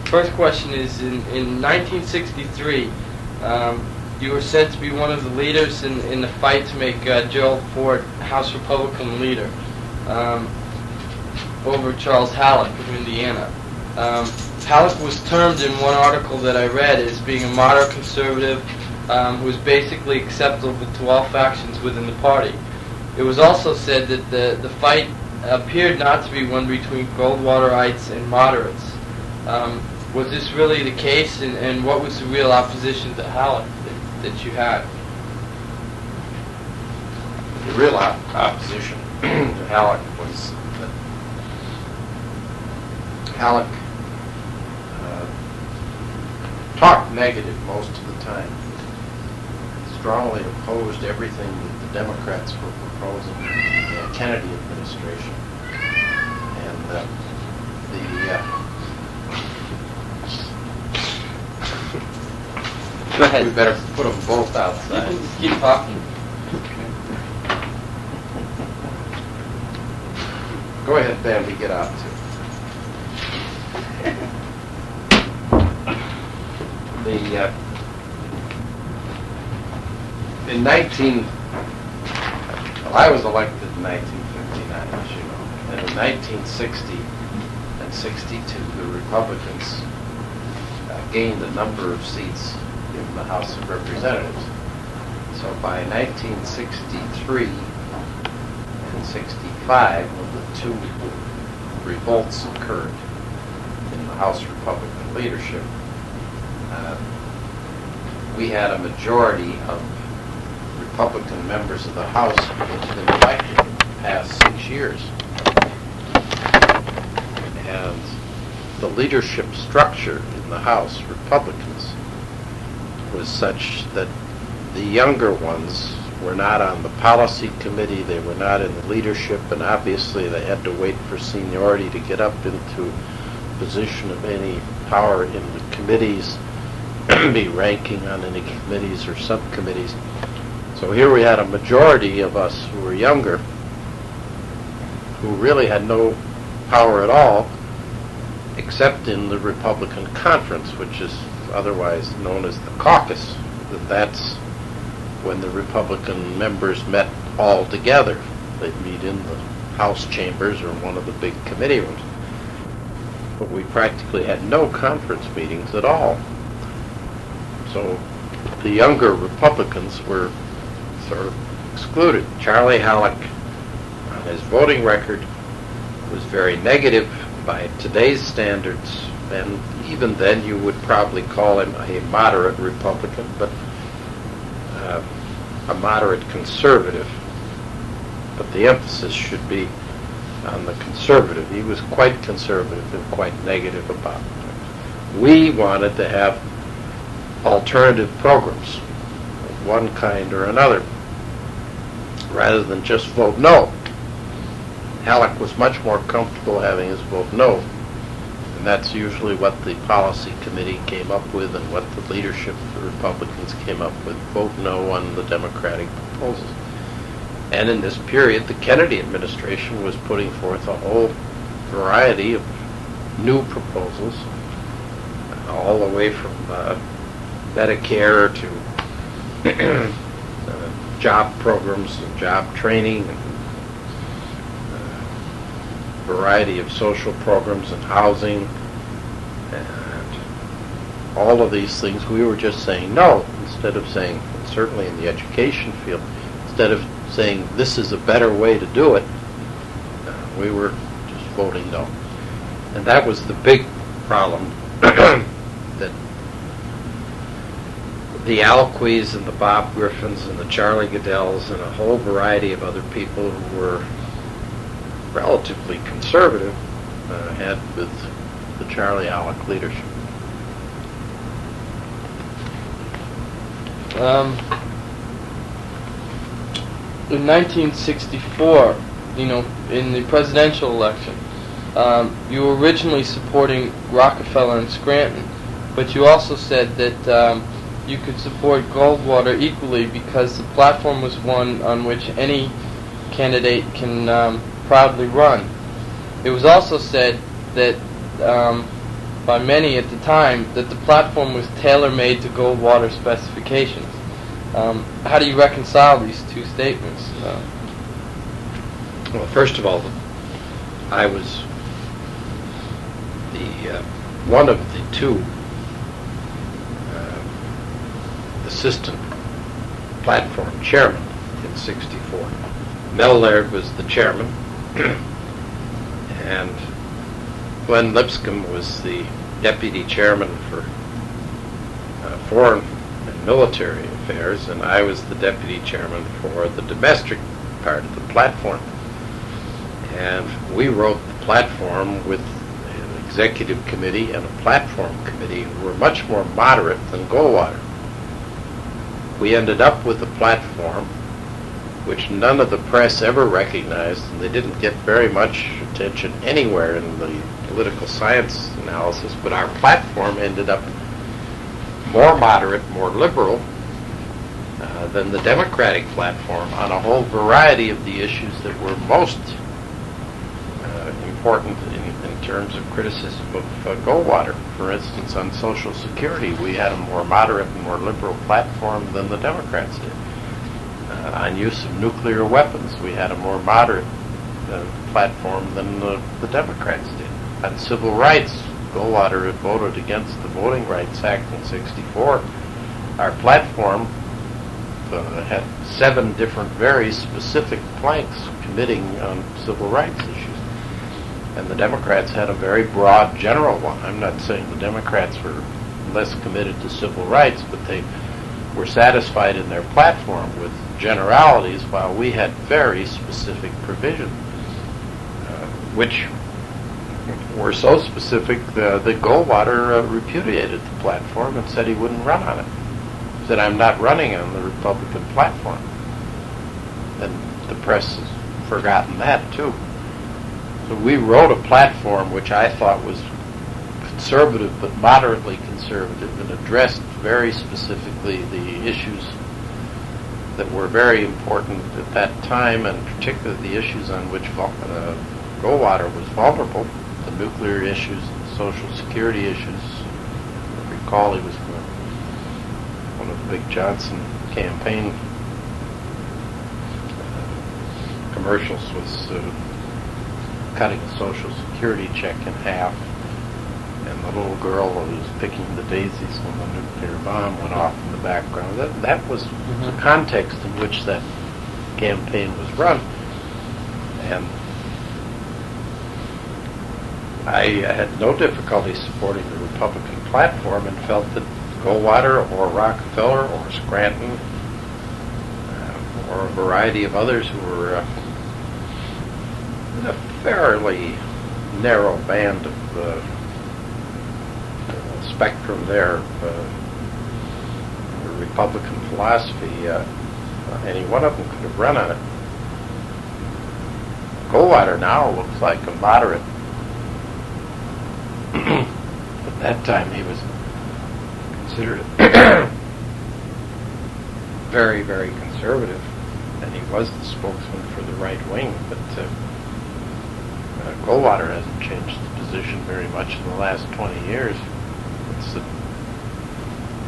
First question is, in 1963, you were said to be one of the leaders in the fight to make Gerald Ford House Republican leader over Charles Halleck of Indiana. Halleck was termed in one article that I read as being a moderate conservative who was basically acceptable to all factions within the party. It was also said that the fight appeared not to be one between Goldwaterites and moderates. Was this really the case, and what was the real opposition to Halleck that you had? The real opposition to Halleck was that Halleck talked negative most of the time. Strongly opposed everything that the Democrats were proposing in the Kennedy administration. And Go ahead. we better put them both outside. Just keep talking. Go ahead, Bambi, get out too. I was elected in 1959, as you know, and in 1960 and 62, the Republicans gained a number of seats in the House of Representatives. So by 1963 and 65, when the two revolts occurred in the House Republican leadership, we had a majority of Republican members of the House who had been elected in the past 6 years. And the leadership structure in the House, Republicans, was such that the younger ones were not on the policy committee, they were not in the leadership, and obviously they had to wait for seniority to get up into a position of any power in the committees, be ranking on any committees or subcommittees. So here we had a majority of us who were younger, who really had no power at all, except in the Republican conference, which is otherwise known as the caucus. That's when the Republican members met all together. They'd meet in the House chambers or one of the big committee rooms. But we practically had no conference meetings at all. So the younger Republicans were sort of excluded. Charlie Halleck, on his voting record, was very negative by today's standards, and even then you would probably call him a moderate Republican, but a moderate conservative. But the emphasis should be on the conservative. He was quite conservative and quite negative about it. We wanted to have alternative programs of one kind or another, rather than just vote no. Halleck was much more comfortable having his vote no, and that's usually what the policy committee came up with and what the leadership of the Republicans came up with, vote no on the Democratic proposals. And in this period, the Kennedy administration was putting forth a whole variety of new proposals, all the way from Medicare to job programs and job training, and variety of social programs and housing, and all of these things. We were just saying no, instead of saying, certainly in the education field, instead of saying this is a better way to do it, we were just voting no. And that was the big problem that the Alquis and the Bob Griffins and the Charlie Goodells and a whole variety of other people who were relatively conservative had with the Charlie Halleck leadership. In 1964, in the presidential election, you were originally supporting Rockefeller and Scranton, but you also said that you could support Goldwater equally because the platform was one on which any candidate can proudly run. It was also said that by many at the time that the platform was tailor-made to Goldwater specifications. How do you reconcile these two statements? Well, first of all, I was the one of the two assistant platform chairman in '64. Mel Laird was the chairman, and Glenn Lipscomb was the deputy chairman for foreign and military affairs, and I was the deputy chairman for the domestic part of the platform. And we wrote the platform with an executive committee and a platform committee who were much more moderate than Goldwater. We ended up with a platform which none of the press ever recognized, and they didn't get very much attention anywhere in the political science analysis, but our platform ended up more moderate, more liberal than the Democratic platform on a whole variety of the issues that were most important in terms of criticism of Goldwater. For instance, on Social Security, we had a more moderate and more liberal platform than the Democrats did. On use of nuclear weapons, we had a more moderate platform than the Democrats did. On civil rights, Goldwater had voted against the Voting Rights Act in '64. Our platform had 7 different very specific planks committing on civil rights issues. And the Democrats had a very broad general one. I'm not saying the Democrats were less committed to civil rights, but they were satisfied in their platform with generalities, while we had very specific provisions, which were so specific that Goldwater repudiated the platform and said he wouldn't run on it. He said, "I'm not running on the Republican platform." And the press has forgotten that, too. So we wrote a platform which I thought was conservative, but moderately conservative, and addressed very specifically the issues that were very important at that time, and particularly the issues on which Goldwater was vulnerable, the nuclear issues, the Social Security issues. I recall he was one of the big Johnson campaign commercials was cutting a Social Security check in half, and the little girl who was picking the daisies when the nuclear bomb went off in the background. That was the context in which that campaign was run. And I had no difficulty supporting the Republican platform and felt that Goldwater or Rockefeller or Scranton or a variety of others who were in a fairly narrow band of spectrum there, the Republican philosophy, any one of them could have run on it. Goldwater now looks like a moderate. At that time he was considered very, very conservative, and he was the spokesman for the right wing, but Goldwater hasn't changed his position very much in the last 20 years.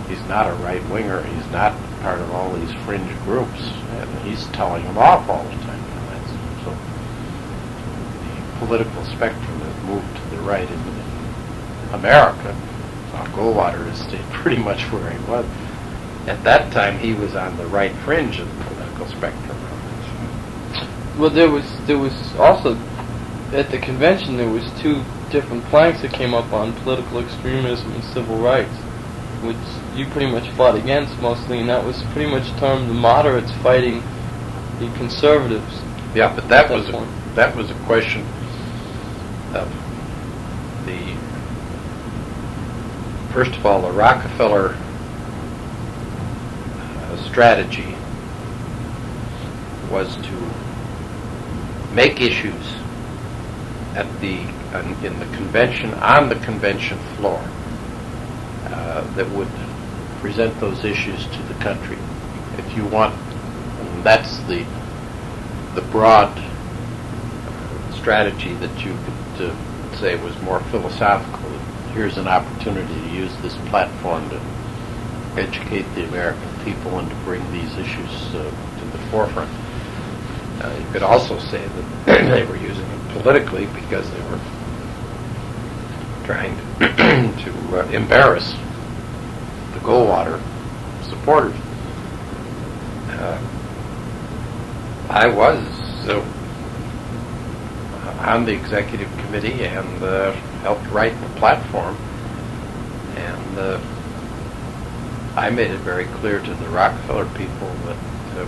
He's not a right-winger. He's not part of all these fringe groups, and he's telling them off all the time. So the political spectrum has moved to the right in America. Goldwater has stayed pretty much where he was. At that time, he was on the right fringe of the political spectrum. Well, there was also at the convention there was 2 different planks that came up on political extremism and civil rights, which you pretty much fought against mostly, and that was pretty much termed the moderates fighting the conservatives. Yeah, but that was a question of the, first of all, the Rockefeller strategy was to make issues at in the convention, on the convention floor, that would present those issues to the country. If you want, that's the broad strategy that you could say was more philosophical. here's an opportunity to use this platform to educate the American people and to bring these issues to the forefront. You could also say that they were using it politically because they were trying to embarrass the Goldwater supporters. I was on the executive committee and helped write the platform, and I made it very clear to the Rockefeller people that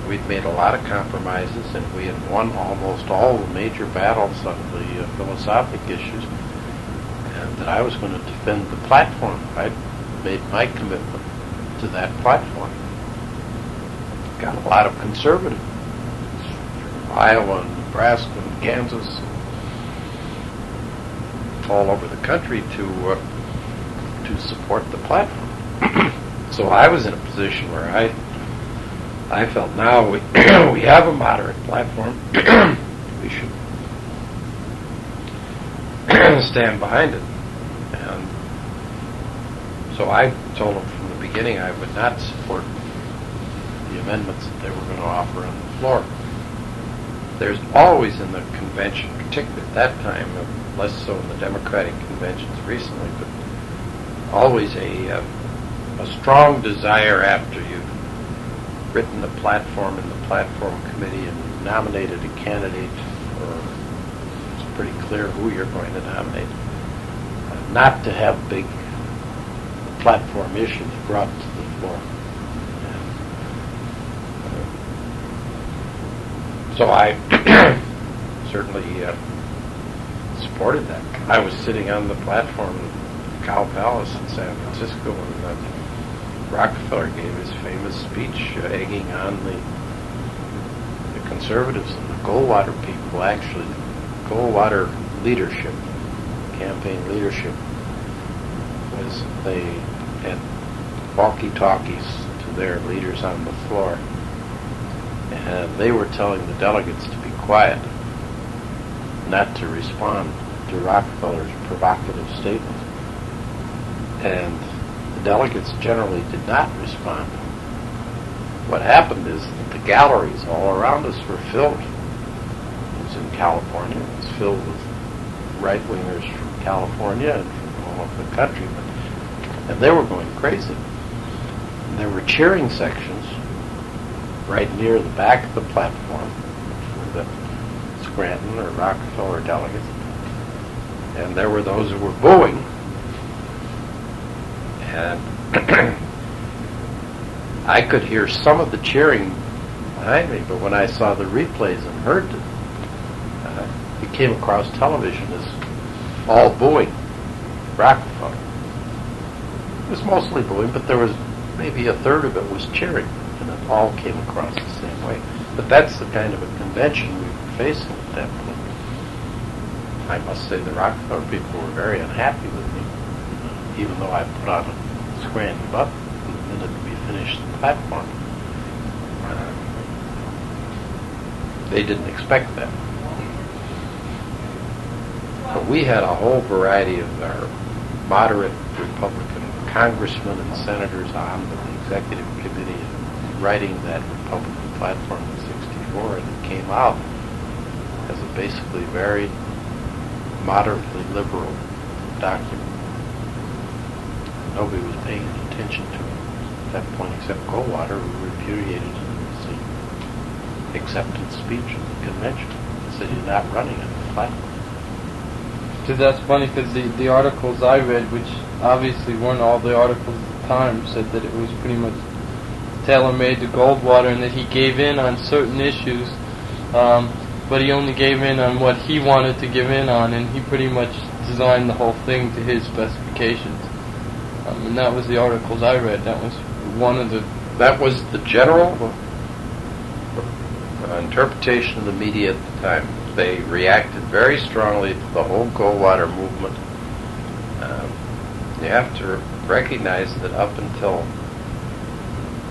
we'd made a lot of compromises and we had won almost all the major battles on the philosophic issues, and that I was going to defend the platform. I made my commitment to that platform. Got a lot of conservatives from Iowa and Nebraska and Kansas, all over the country to support the platform. So I was in a position where I felt now we we have a moderate platform. We should stand behind it. And so I told them from the beginning I would not support the amendments that they were going to offer on the floor. There's always in the convention, particularly at that time, less so in the Democratic conventions recently, but always a strong desire after you've written the platform in the platform committee and nominated a candidate, or it's pretty clear who you're going to nominate, not to have big platform issues brought to the floor. So I certainly supported that. I was sitting on the platform at Cow Palace in San Francisco when Rockefeller gave his famous speech egging on the conservatives and the Goldwater people. Actually, Goldwater leadership, campaign leadership, was they had walkie-talkies to their leaders on the floor, and they were telling the delegates to be quiet, not to respond to Rockefeller's provocative statement. And the delegates generally did not respond. What happened is that the galleries all around us were filled. It was in California. It was filled with right-wingers from California and from all over the country. And they were going crazy. And there were cheering sections right near the back of the platform for the Scranton or Rockefeller delegates. And there were those who were booing. And I could hear some of the cheering behind me, but when I saw the replays and heard it, it came across television as all booing Rockefeller. It was mostly booing, but there was maybe a third of it was cheering, and it all came across the same way. But that's the kind of a convention we were facing at that point. I must say the Rockefeller people were very unhappy with me, even though I put on a Scranton button the minute we finished the platform. They didn't expect that. But we had a whole variety of our moderate Republican congressmen and senators on the executive committee writing that Republican platform in '64, and it came out as a basically very moderately liberal document. Nobody was paying attention to it at that point except Goldwater, who repudiated it as the acceptance speech of the convention. He said he's not running on the platform. Because that's funny, because the articles I read, which obviously weren't all the articles at the time, said that it was pretty much tailor-made to Goldwater and that he gave in on certain issues, but he only gave in on what he wanted to give in on, and he pretty much designed the whole thing to his specifications. And that was the articles I read. That was one of the... That was the general interpretation of the media at the time. They reacted very strongly to the whole Goldwater movement. You have to recognize that up until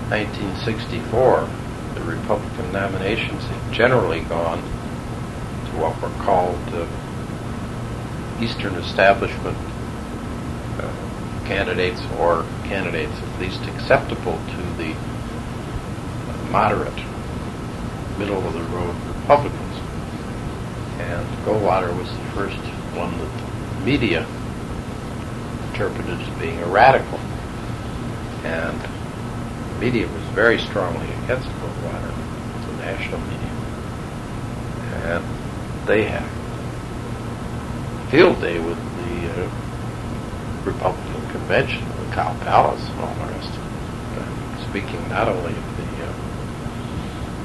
1964, the Republican nominations had generally gone to what were called Eastern Establishment candidates, or candidates at least acceptable to the moderate, middle-of-the-road Republicans. And Goldwater was the first one that the media interpreted as being a radical. And the media was very strongly against Goldwater, the national media. And they had a field day with the Republican convention, the Cow Palace, and all the rest. Speaking not only of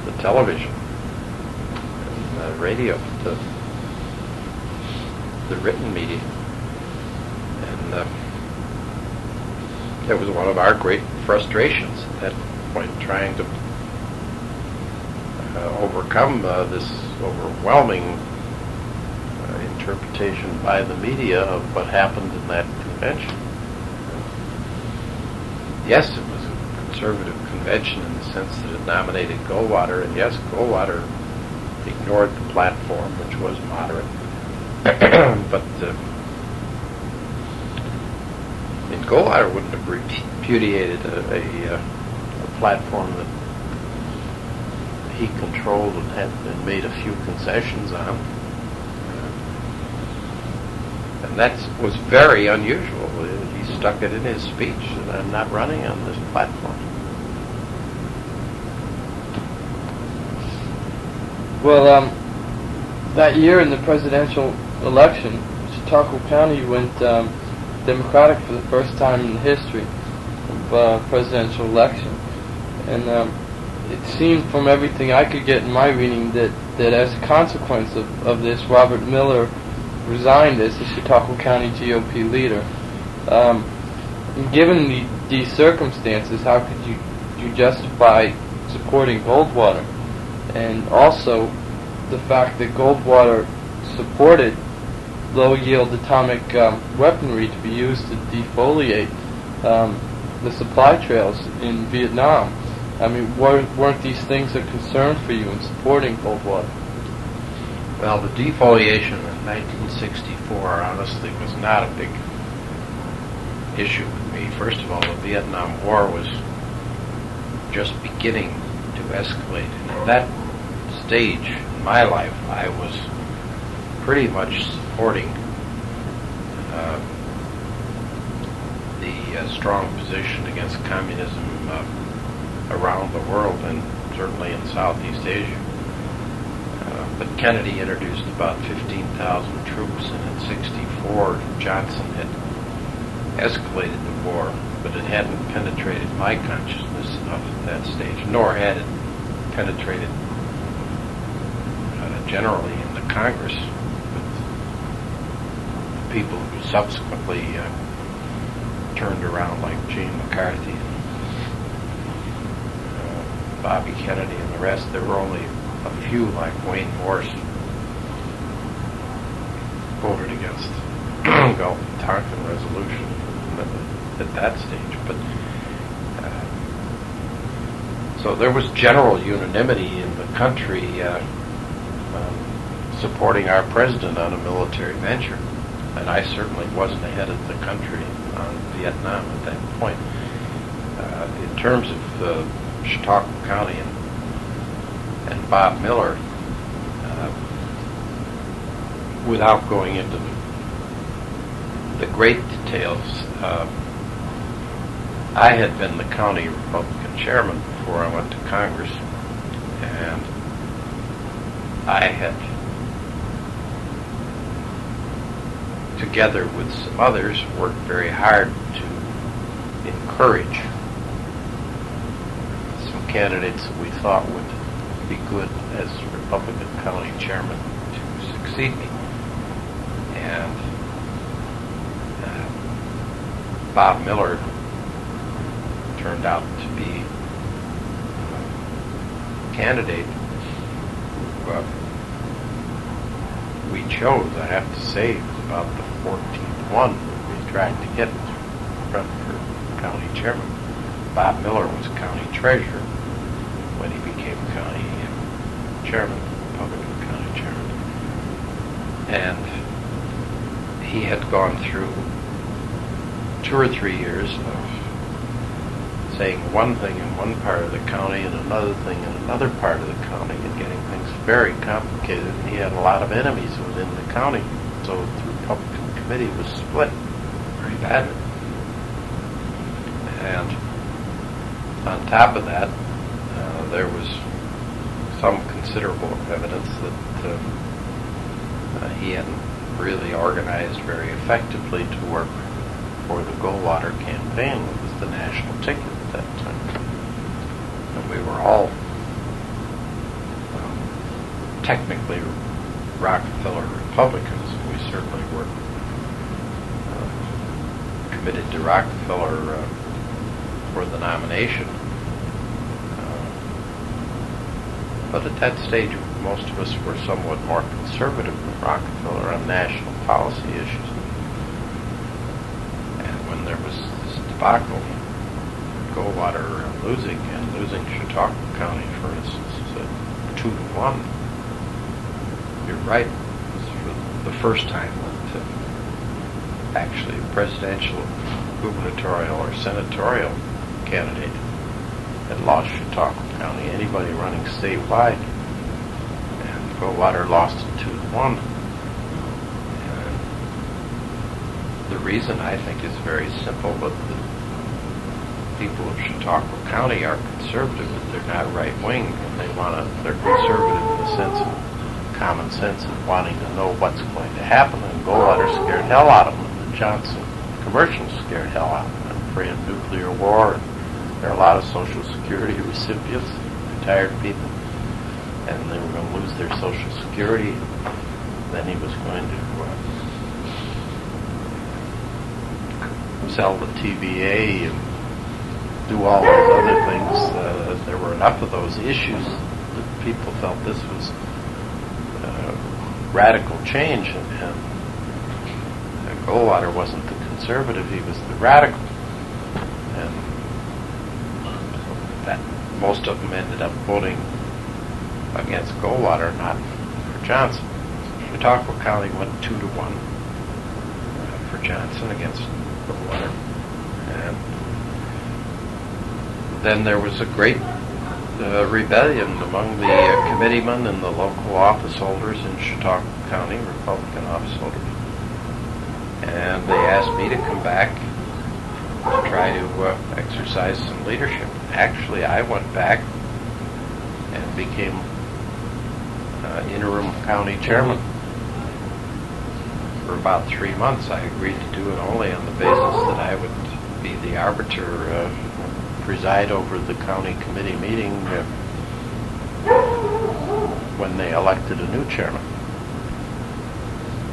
the television and the radio, but the written media. And it was one of our great frustrations at that point, trying to overcome this overwhelming interpretation by the media of what happened in that convention. Yes, it was a conservative convention in the sense that it nominated Goldwater, and yes, Goldwater ignored the platform, which was moderate. But Goldwater wouldn't have repudiated a platform that he controlled and had made a few concessions on. And that was very unusual. He stuck it in his speech, and I'm not running on this platform. Well, that year in the presidential election, Chautauqua County went Democratic for the first time in the history of presidential election. And it seemed from everything I could get in my reading that as a consequence of this, Robert Miller resigned as the Chautauqua County GOP leader. Given these circumstances, how could you justify supporting Goldwater? And also the fact that Goldwater supported low-yield atomic weaponry to be used to defoliate the supply trails in Vietnam. I mean, weren't these things a concern for you in supporting Goldwater? Well, the defoliation in 1964 honestly was not a big issue with me. First of all, the Vietnam War was just beginning to escalate. And at that stage in my life, I was pretty much supporting the strong position against communism around the world, and certainly in Southeast Asia. But Kennedy introduced about 15,000 troops, and in '64 Johnson had escalated the war, but it hadn't penetrated my consciousness enough at that stage, nor had it penetrated generally in the Congress with the people who subsequently turned around, like Gene McCarthy, Bobby Kennedy, and the rest. There were only a few, like Wayne Morse, voted against Gulf and Tonkin resolution at that stage. But so there was general unanimity in the country supporting our president on a military venture, and I certainly wasn't ahead of the country on Vietnam at that point. In terms of Chautauqua County and Bob Miller, without going into the great details, I had been the county Republican chairman before I went to Congress, and I had, together with some others, worked very hard to encourage some candidates that we thought would be good as Republican county chairman to succeed me. And Bob Miller turned out to be a candidate who we chose. I have to say, it was about the 14th one that we tried to get for county chairman. Bob Miller was county treasurer when he became county chairman, Republican county chairman. And he had gone through 2 or 3 years of saying one thing in one part of the county and another thing in another part of the county and getting things very complicated. And he had a lot of enemies within the county, so the Republican committee was split very badly. And on top of that, there was some considerable evidence that he hadn't really organized very effectively to work for the Goldwater campaign, which was the national ticket at that time. And we were all technically Rockefeller Republicans. We certainly were committed to Rockefeller for the nomination. But at that stage, most of us were somewhat more conservative than Rockefeller on national policy issues. And when there was this debacle, Goldwater losing Chautauqua County, for instance, 2-1, you're right, it was for the first time that actually a presidential, gubernatorial, or senatorial candidate had lost Chautauqua County. Anybody running statewide, and Goldwater lost it 2-1. And the reason, I think, is very simple. But the people of Chautauqua County are conservative, but they're not right wing, and they're conservative in the sense of common sense and wanting to know what's going to happen. And Goldwater scared hell out of them. And the Johnson commercials scared hell out of them. I'm afraid of nuclear war. And there are a lot of Social Security recipients, retired people, and they were going to lose their Social Security. Then he was going to sell the TVA and do all those other things. There were enough of those issues that people felt this was radical change, and Goldwater wasn't the conservative, he was the radical. And that most of them ended up voting against Goldwater, not for Johnson. Chautauqua County went 2-1 for Johnson against Goldwater. And then there was a great rebellion among the committeemen and the local office holders in Chautauqua County, Republican office holders. And they asked me to come back to try to exercise some leadership. Actually, I went back and became interim county chairman. For about 3 months, I agreed to do it only on the basis that I would be the arbiter, preside over the county committee meeting when they elected a new chairman.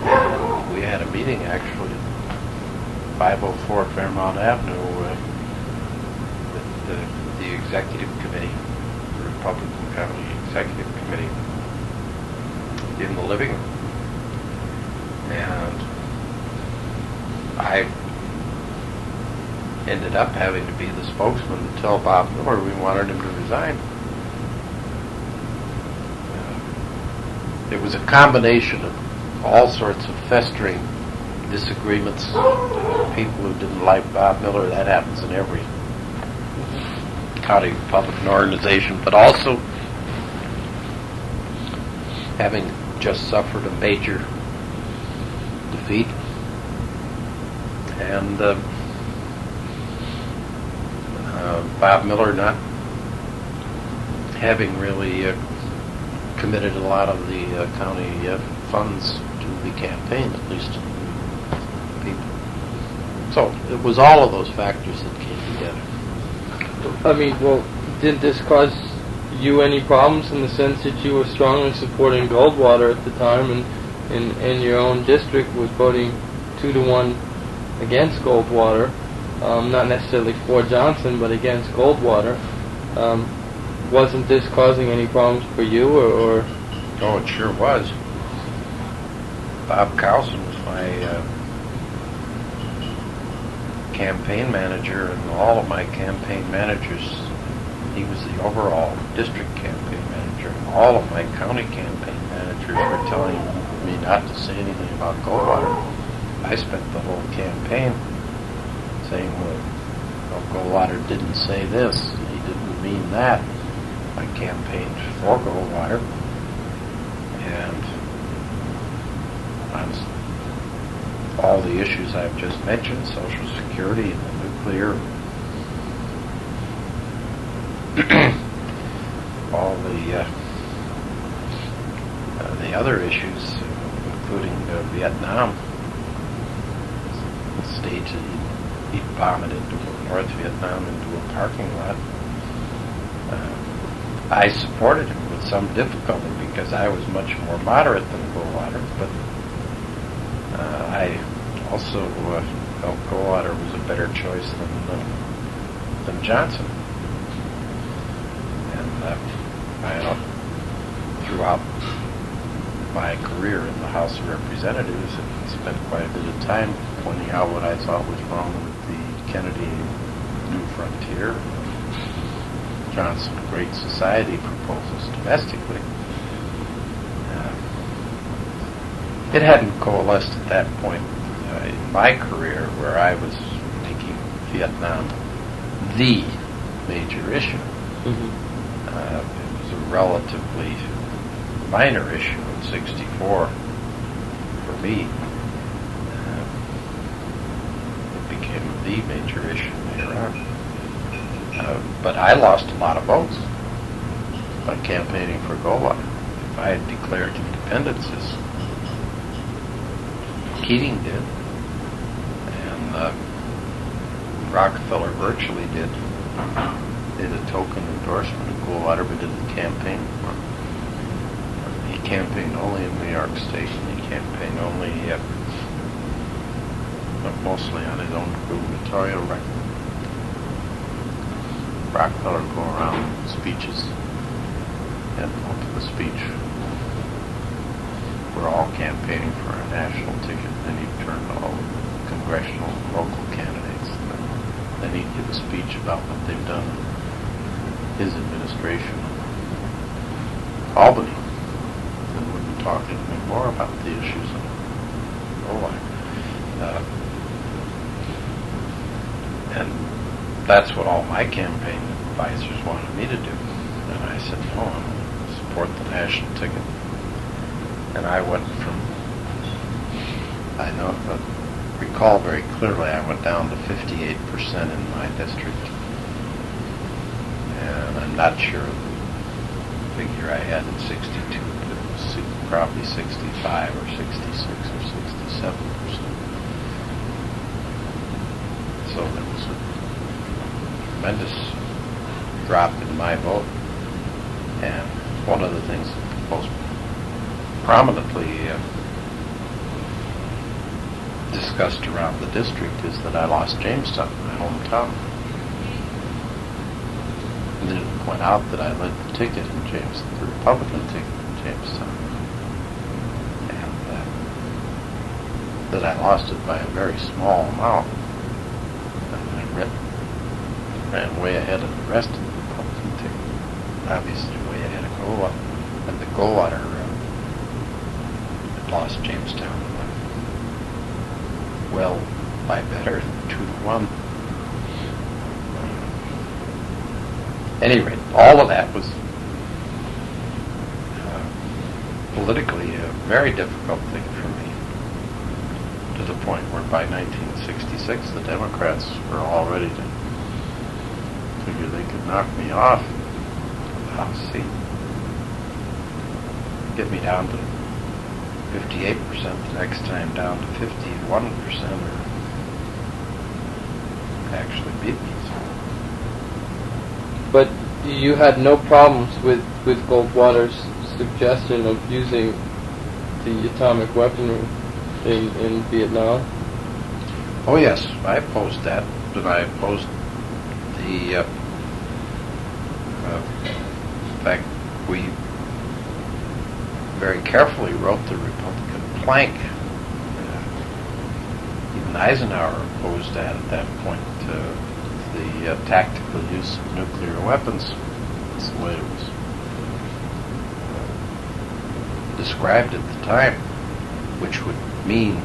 And we had a meeting actually at 504 Fairmount Avenue with the executive committee, the Republican County Executive Committee, in the living room. And I ended up having to be the spokesman to tell Bob Miller we wanted him to resign. It was a combination of all sorts of festering disagreements, people who didn't like Bob Miller. That happens in every county Republican organization, but also having just suffered a major defeat, and Bob Miller not having really committed a lot of the county funds to the campaign, at least to people. So it was all of those factors that came together. I mean, well, didn't this cause you any problems in the sense that you were strongly supporting Goldwater at the time, and your own district was voting 2-1 against Goldwater, not necessarily for Johnson, but against Goldwater? Wasn't this causing any problems for you, or? Oh, it sure was. Bob Carlson was my campaign manager, and all of my campaign managers, he was the overall district campaign manager, and all of my county campaign managers were telling me not to say anything about Goldwater. I spent the whole campaign saying, well, Goldwater didn't say this, he didn't mean that. I campaigned for Goldwater, and on all the issues I've just mentioned, Social Security and the nuclear, all the other issues, including Vietnam, the stage that he bombed into North Vietnam into a parking lot. I supported him with some difficulty because I was much more moderate than Goldwater, but I also felt Goldwater was a better choice than Johnson. And throughout my career in the House of Representatives, I spent quite a bit of time pointing out what I thought was wrong with the Kennedy New Frontier, Johnson Great Society proposals domestically. It hadn't coalesced at that point in my career where I was making Vietnam the major issue. Mm-hmm. It was a relatively minor issue in '64 for me. It became the major issue later on. But I lost a lot of votes by campaigning for Goldwater. If I had declared independence as Keating did, and Rockefeller virtually did a token endorsement of Goldwater, but didn't campaign for him. He campaigned only in New York State, and he campaigned only mostly on his own gubernatorial record. Rockefeller would go around with speeches, and to the speech, we're all campaigning for a national ticket. Then he'd turn to all the congressional and local candidates. Then he'd give a speech about what they've done in his administration. Albany. Then wouldn't talk anything more about the issues of and that's what all my campaign advisors wanted me to do. And I said, no, I'm going to support the national ticket. And I went from, I recall very clearly, I went down to 58% in my district. And I'm not sure the figure I had in '62, but it was probably 65 or 66 or 67%. So there was a tremendous drop in my vote. And one of the things most prominently discussed around the district is that I lost Jamestown, my hometown. And they didn't point out that I led the ticket in Jamestown, the Republican ticket in Jamestown. And that I lost it by a very small amount. And I ran way ahead of the rest of the Republican ticket. Obviously way ahead of Goldwater. And the Goldwater lost Jamestown well by better than 2-1. At any rate, all of that was politically a very difficult thing for me, to the point where by 1966 the Democrats were all ready to figure they could knock me off the House seat, get me down to 58%, the next time down to 51%, or actually beat me. But you had no problems with Goldwater's suggestion of using the atomic weaponry in Vietnam? Oh yes, I opposed that, but I opposed the in fact, we very carefully wrote the Republican plank. Even Eisenhower opposed that at that point. The tactical use of nuclear weapons. That's the way it was described at the time, which would mean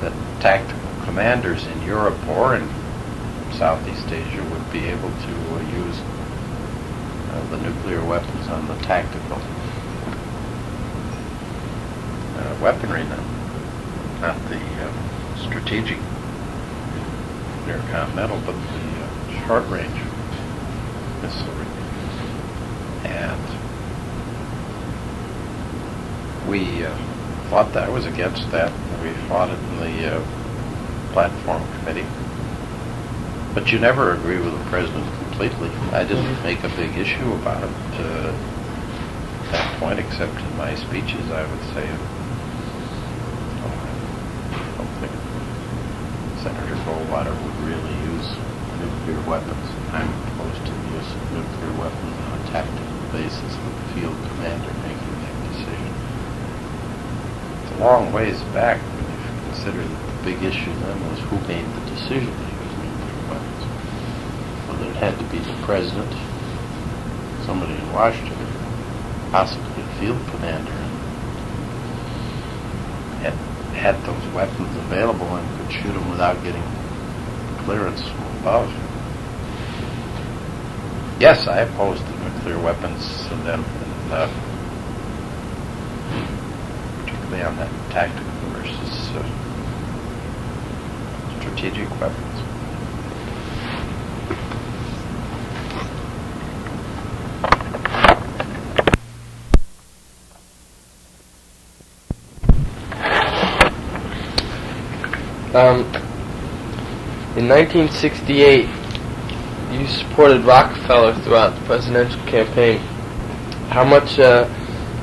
that tactical commanders in Europe or in Southeast Asia would be able to use the nuclear weapons on the tactical weaponry, not the strategic intercontinental, but the short-range missilery. And we fought that. I was against that. We fought it in the platform committee. But you never agree with the president completely. I didn't make a big issue about it at that point, except in my speeches, I would say. I don't think Senator Goldwater would really use nuclear weapons. I'm opposed to the use of nuclear weapons on a tactical basis with the field commander making that decision. It's a long ways back when you consider that the big issue then was who made the decision to use nuclear weapons. Whether it had to be the president, somebody in Washington, possibly a field commander, had those weapons available and could shoot them without getting clearance from above. Yes, I opposed the nuclear weapons and then, particularly on that tactical versus strategic weapons. In 1968, you supported Rockefeller throughout the presidential campaign. How much of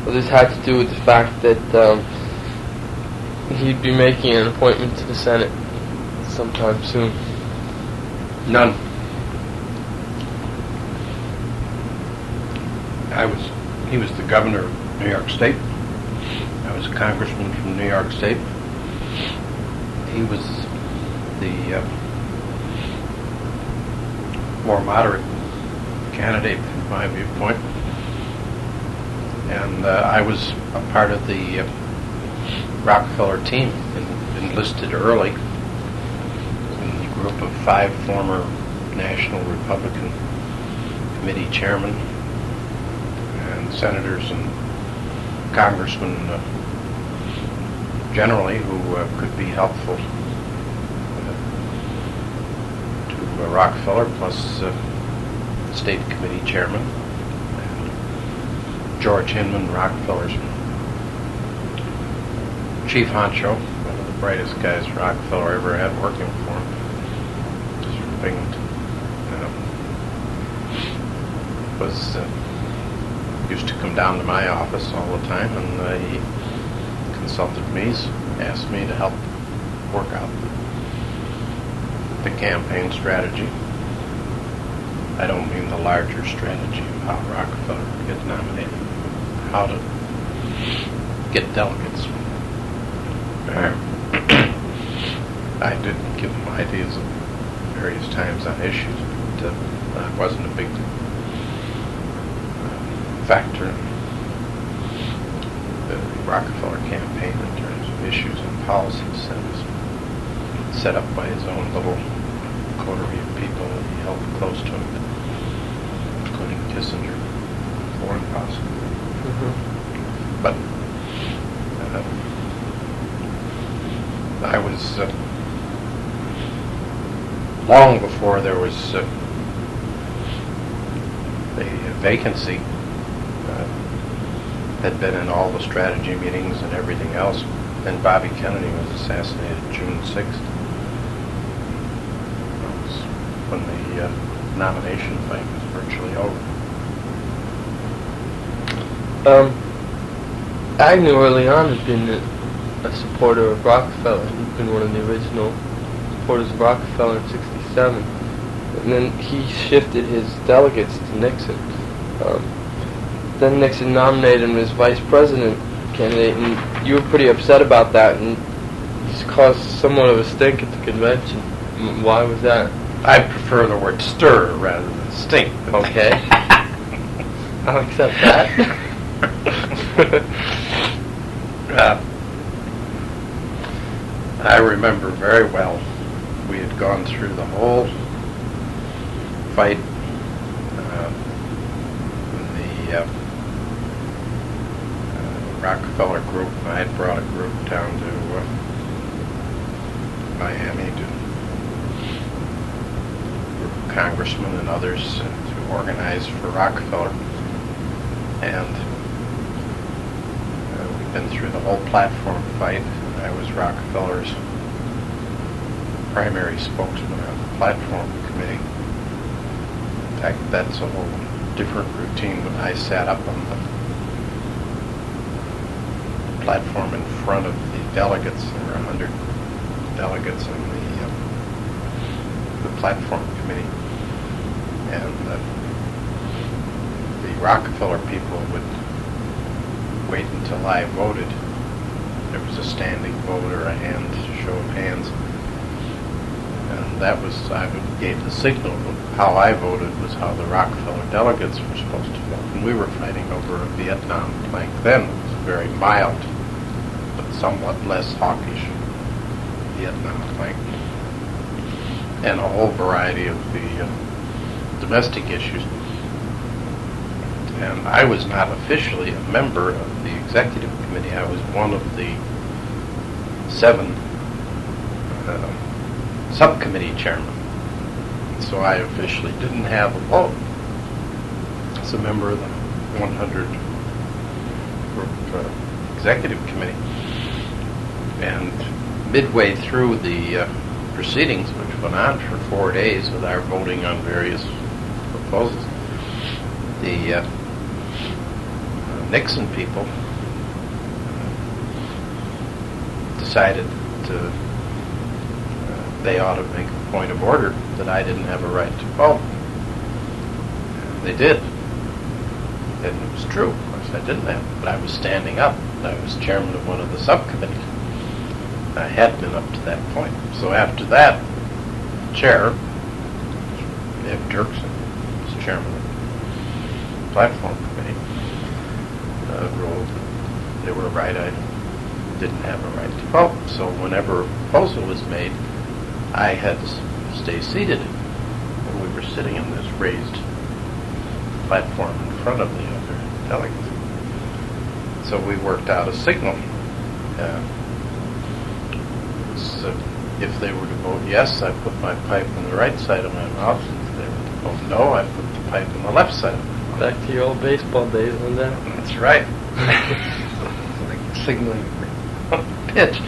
this had to do with the fact that he'd be making an appointment to the Senate sometime soon? None. He was the governor of New York State. I was a congressman from New York State. He was the more moderate candidate from my viewpoint. And I was a part of the Rockefeller team, enlisted early in the group of 5 former National Republican Committee chairmen and senators and congressmen generally who could be helpful to Rockefeller, plus state committee chairman, and George Hinman, Rockefeller's chief honcho, one of the brightest guys Rockefeller ever had working for him. Just from Binghamton. Was used to come down to my office all the time, and he consulted me, asked me to help work out the campaign strategy. I don't mean the larger strategy of how Rockefeller would get nominated, how to get delegates. I did give him ideas at various times on issues, but that wasn't a big factor in the Rockefeller campaign in terms of issues and policies. That was set up by his own little coterie of people that he held close to him, including Kissinger, foreign policy. But I was long before there was a vacancy. Had been in all the strategy meetings and everything else, and Bobby Kennedy was assassinated June 6th. That was when the nomination fight was virtually over. Agnew early on had been a supporter of Rockefeller. He'd been one of the original supporters of Rockefeller in '67. And then he shifted his delegates to Nixon. Then Nixon nominated him as vice president candidate, and you were pretty upset about that, and just caused somewhat of a stink at the convention. Why was that? I prefer the word stir rather than stink. Okay. I'll accept that. I remember very well we had gone through the whole fight in the Rockefeller group. I had brought a group down to Miami to congressmen and others to organize for Rockefeller, and we've been through the whole platform fight. I was Rockefeller's primary spokesman on the platform committee. In fact, that's a whole different routine when I sat up on the platform in front of the delegates. There were 100 delegates on the platform committee, and the Rockefeller people would wait until I voted. There was a standing vote or a show of hands, and that was, I gave the signal. How I voted was how the Rockefeller delegates were supposed to vote, and we were fighting over a Vietnam plank then. It was a very mild but somewhat less hawkish Vietnam plank, and a whole variety of the domestic issues. And I was not officially a member of the executive committee. I was one of the 7 subcommittee chairmen. So I officially didn't have a vote as a member of the 100 group executive committee. And midway through the proceedings, which went on for 4 days with our voting on various proposals, the Nixon people decided they ought to make a point of order that I didn't have a right to vote. And they did. And it was true. Of course, I didn't have, but I was standing up. I was chairman of one of the subcommittees. I had been up to that point. So after that, chair, Ed Dirksen, was chairman of the platform committee, ruled that they were right. I didn't have a right to vote. So whenever a proposal was made, I had to stay seated when we were sitting in this raised platform in front of the other delegates. So we worked out a signal. If they were to vote yes, I put my pipe on the right side of my mouth. If they were to vote no, I put the pipe on the left side of my mouth. Back to your old baseball days, wasn't that? That's right. Like signaling pitch.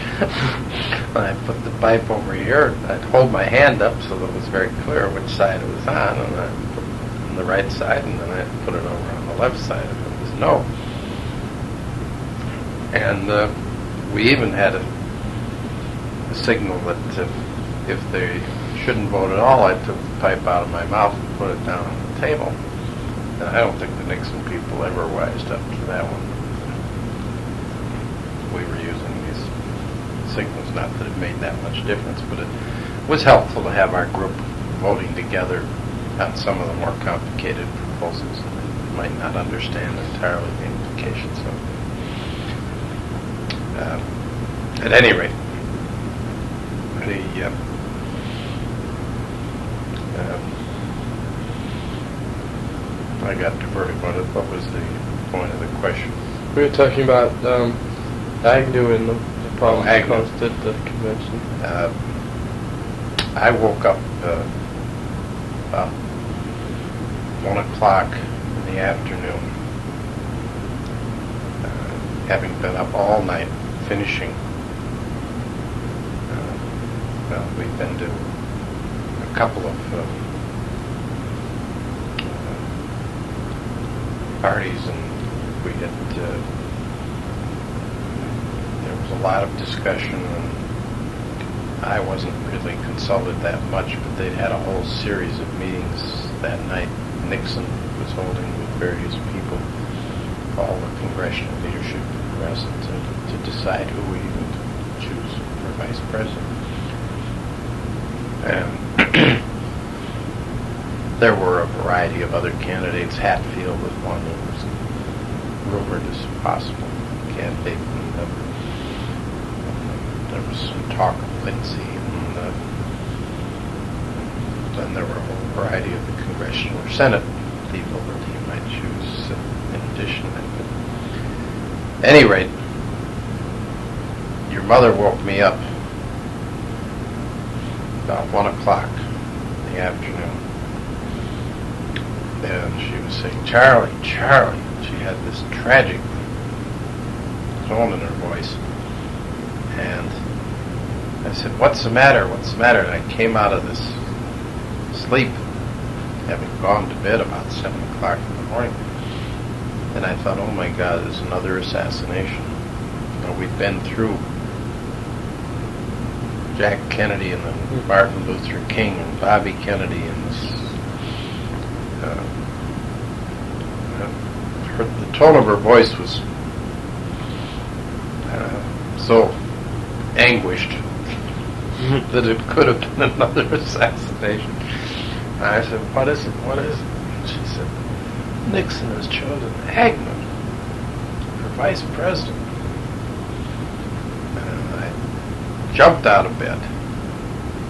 When I put the pipe over here, I'd hold my hand up so that it was very clear which side it was on, and I'd put it on the right side, and then I'd put it over on the left side if it was no. And we even had a signal that if they shouldn't vote at all, I took the pipe out of my mouth and put it down on the table. And I don't think the Nixon people ever wised up to that one. We were using these signals, not that it made that much difference, but it was helpful to have our group voting together on some of the more complicated proposals that they might not understand entirely the implications of. At any rate, I got diverted. What was the point of the question? We were talking about Agnew and the problem he Agnew. caused at the convention. I woke up about 1 o'clock in the afternoon, having been up all night finishing. We've been to a couple of parties, and we had there was a lot of discussion, and I wasn't really consulted that much, but they'd had a whole series of meetings that night. Nixon was holding with various people, all the congressional leadership present, to decide who we would choose for vice president. And there were a variety of other candidates. Hatfield was one that was rumored as a possible candidate. And there was some talk of Lindsay. And then there were a whole variety of the congressional or Senate people that he might choose in addition to that. But at any rate, your mother woke me up about 1 o'clock in the afternoon. And she was saying, Charlie, Charlie. She had this tragic tone in her voice. And I said, what's the matter? What's the matter? And I came out of this sleep, having gone to bed about 7 o'clock in the morning. And I thought, oh my God, there's another assassination. You know, we've been through Jack Kennedy and then Martin Luther King and Bobby Kennedy and this. The tone of her voice was so anguished that it could have been another assassination. And I said, what is it? What is it? And she said, Nixon has chosen Agnew for vice president. And I jumped out of bed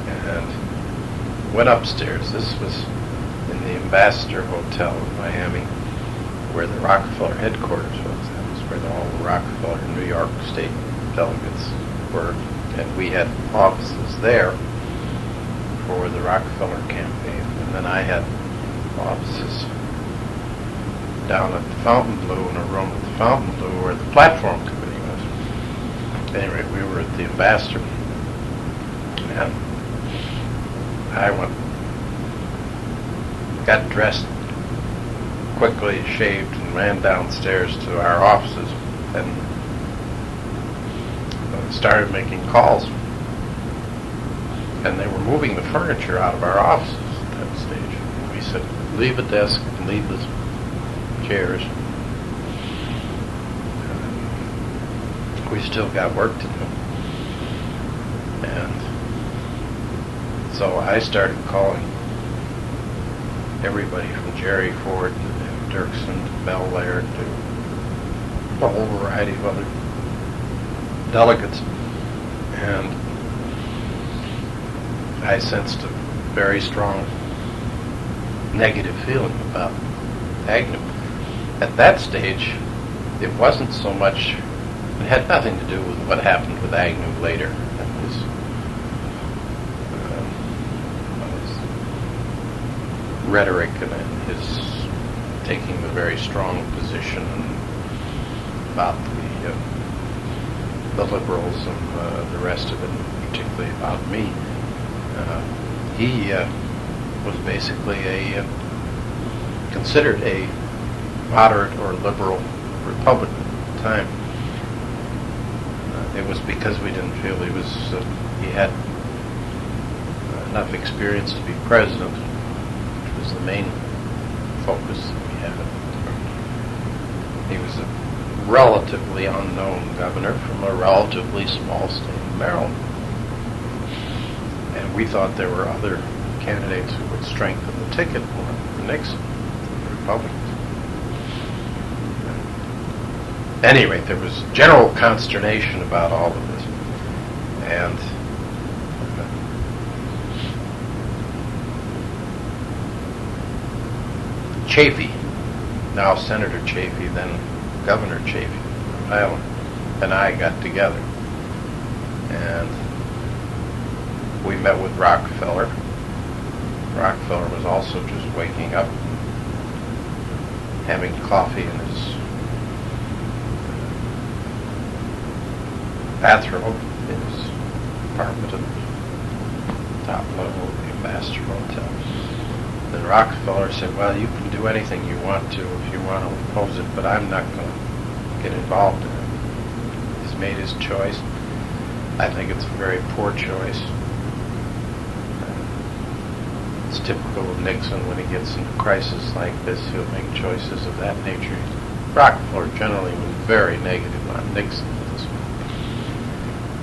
and went upstairs. This was in the Ambassador Hotel in Miami, where the Rockefeller headquarters was. That was where all the Rockefeller New York State delegates were. And we had offices there for the Rockefeller campaign. And then I had offices down at the Fontainebleau, in a room at the Fontainebleau where the platform committee was. Anyway, we were at the Ambassador. And I got dressed quickly, shaved, and ran downstairs to our offices and started making calls. And they were moving the furniture out of our offices at that stage. And we said, leave a desk and leave the chairs. We still got work to do. And so I started calling everybody from Jerry Ford to Dirksen to Bell Laird to a whole variety of other delegates. And I sensed a very strong negative feeling about Agnew. At that stage, it wasn't so much, it had nothing to do with what happened with Agnew later. It was rhetoric and his taking the very strong position about the liberals and the rest of it, particularly about me. He was basically considered a moderate or liberal Republican at the time. It was because we didn't feel he had enough experience to be president, which was the main focus that we had. He was a relatively unknown governor from a relatively small state of Maryland. And we thought there were other candidates who would strengthen the ticket more for Nixon, the Republicans. Anyway, there was general consternation about all of this. And Chafee, now Senator Chafee, then Governor Chafee of Rhode Island, and I got together. And we met with Rockefeller. Rockefeller was also just waking up, having coffee in his bathroom in his apartment at the top level of the Ambassador Hotel. Then Rockefeller said, well, you can do anything you want to if you want to oppose it, but I'm not going to get involved in it. He's made his choice. I think it's a very poor choice. It's typical of Nixon when he gets into a crisis like this. He'll make choices of that nature. Rockefeller generally was very negative on Nixon at this point.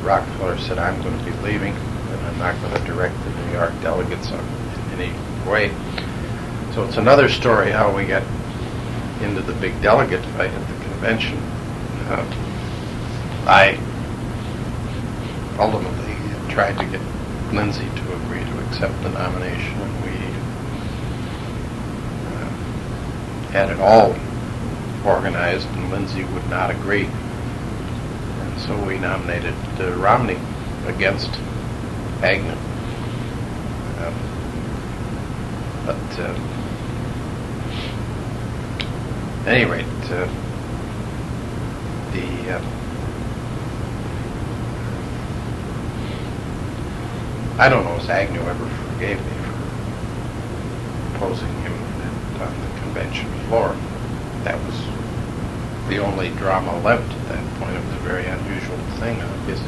Rockefeller said, I'm going to be leaving, and I'm not going to direct the New York delegates in any way. So it's another story how we got into the big delegate fight at the convention. I ultimately tried to get Lindsay to agree to accept the nomination, and we had it all organized, and Lindsay would not agree. And so we nominated Romney against Agnew. But at any rate, I don't know if Agnew ever forgave me for opposing him on the convention floor. That was the only drama left at that point. It was a very unusual thing. His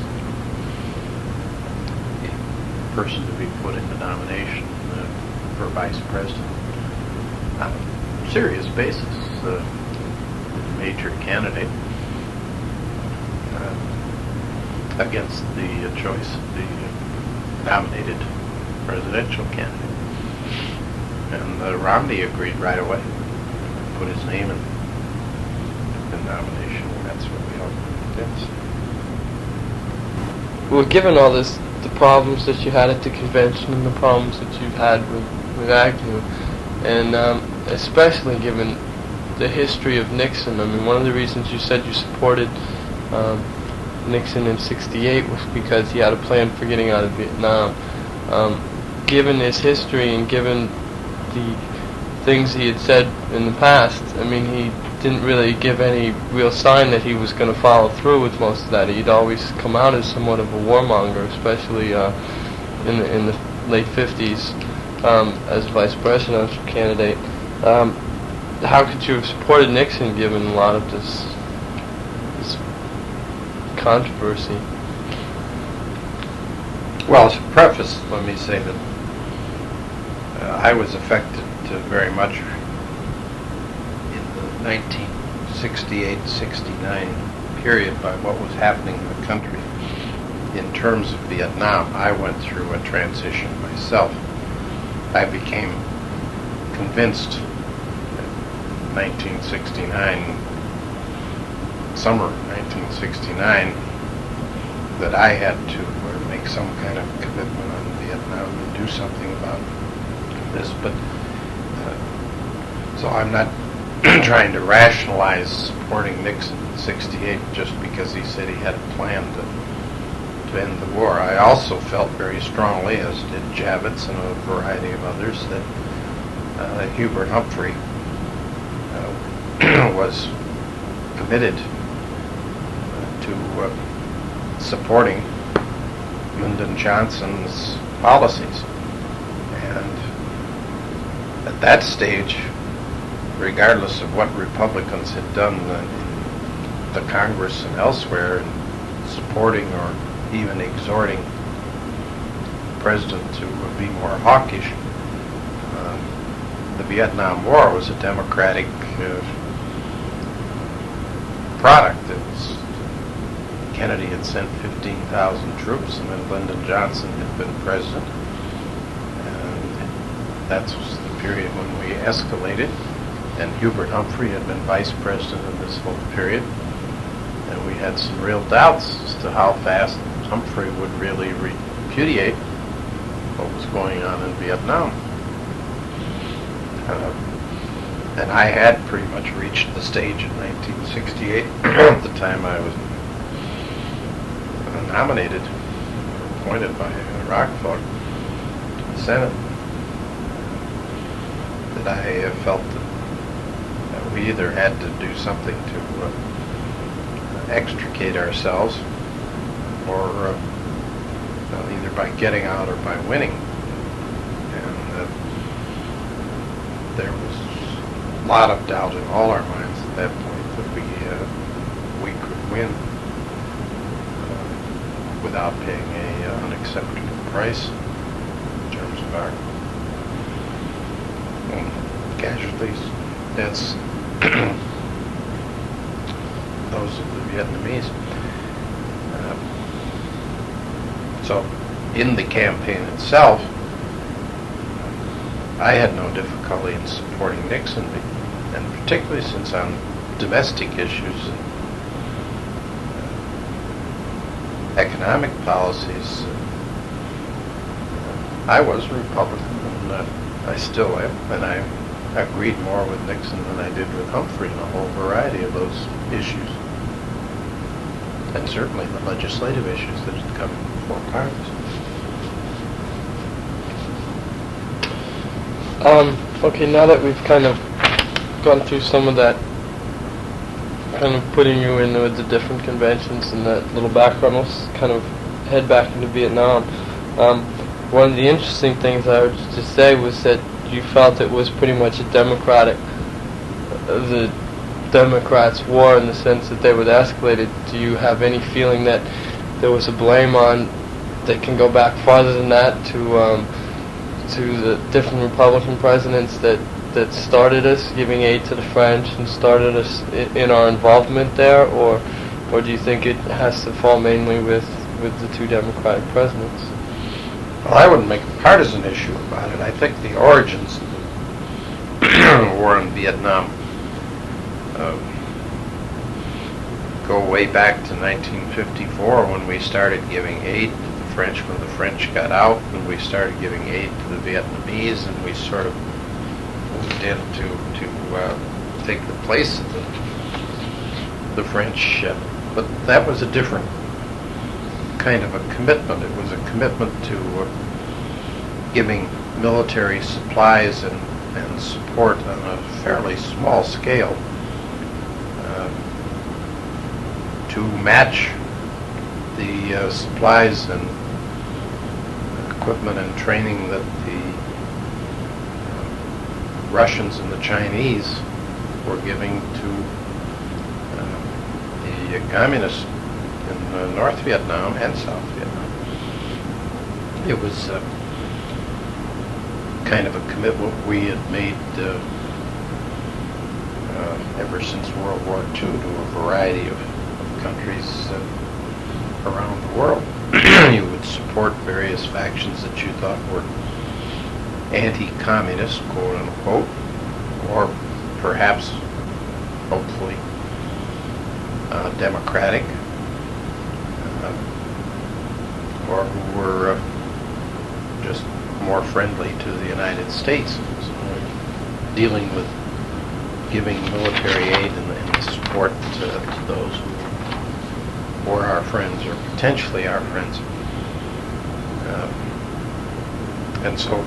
person to be put in the nomination for vice president on a serious basis, major candidate against the choice of the nominated presidential candidate. And Romney agreed right away, put his name in the nomination, and that's what we all did. Well, given all this, the problems that you had at the convention and the problems that you've had with Agnew, and especially given the history of Nixon, I mean, one of the reasons you said you supported Nixon in '68 was because he had a plan for getting out of Vietnam. Given his history and given the things he had said in the past, I mean, he didn't really give any real sign that he was going to follow through with most of that. He'd always come out as somewhat of a warmonger, especially in the late 50s as vice presidential candidate. How could you have supported Nixon given a lot of this controversy? Well, as a preface, let me say that I was affected very much in the 1968-69 period by what was happening in the country. In terms of Vietnam, I went through a transition myself. I became convinced in 1969, summer 1969, that I had to make some kind of commitment on Vietnam and do something about this. But so I'm not trying to rationalize supporting Nixon in '68 just because he said he had a plan to end the war. I also felt very strongly, as did Javits and a variety of others, that Hubert Humphrey was committed to supporting Lyndon Johnson's policies. And at that stage, regardless of what Republicans had done in the Congress and elsewhere in supporting or even exhorting the president to be more hawkish, the Vietnam War was a democratic product. Kennedy had sent 15,000 troops, and then Lyndon Johnson had been president. And that was the period when we escalated, and Hubert Humphrey had been vice president in this whole period. And we had some real doubts as to how fast Humphrey would really repudiate what was going on in Vietnam. And I had pretty much reached the stage in 1968, at the time I was nominated, appointed by Rockefeller to the Senate, that I felt that we either had to do something to extricate ourselves, or either by getting out or by winning. And there was a lot of doubt in all our minds at that point that we could win without paying an unacceptable price in terms of our casualties, deaths, those of the Vietnamese. So in the campaign itself, I had no difficulty in supporting Nixon, and particularly since on domestic issues and economic policies, I was a Republican, and I still am, and I agreed more with Nixon than I did with Humphrey on a whole variety of those issues. And certainly the legislative issues that had come before Congress. Okay, now that we've kind of gone through some of that, kind of putting you in with the different conventions and that little background, let's kind of head back into Vietnam. One of the interesting things I would just say was that you felt it was pretty much a the Democrats' war in the sense that they would escalate it. Do you have any feeling that there was a blame on that can go back farther than that to the different Republican presidents that started us giving aid to the French and started us in our involvement there, or do you think it has to fall mainly with the two Democratic presidents? Well, I wouldn't make a partisan issue about it. I think the origins of the war in Vietnam go way back to 1954 when we started giving aid to the French when the French got out, and we started giving aid to the Vietnamese, and we sort of moved in to take the place of the French. But that was a different kind of a commitment. It was a commitment to giving military supplies and support on a fairly small scale to match the supplies and equipment and training that the Russians and the Chinese were giving to the communists in North Vietnam and South Vietnam. It was kind of a commitment we had made ever since World War II to a variety of countries around the world. You would support various factions that you thought were anti-communist, quote unquote, or perhaps, hopefully, democratic, or who were just more friendly to the United States. So dealing with giving military aid and support to those who were our friends or potentially our friends. And so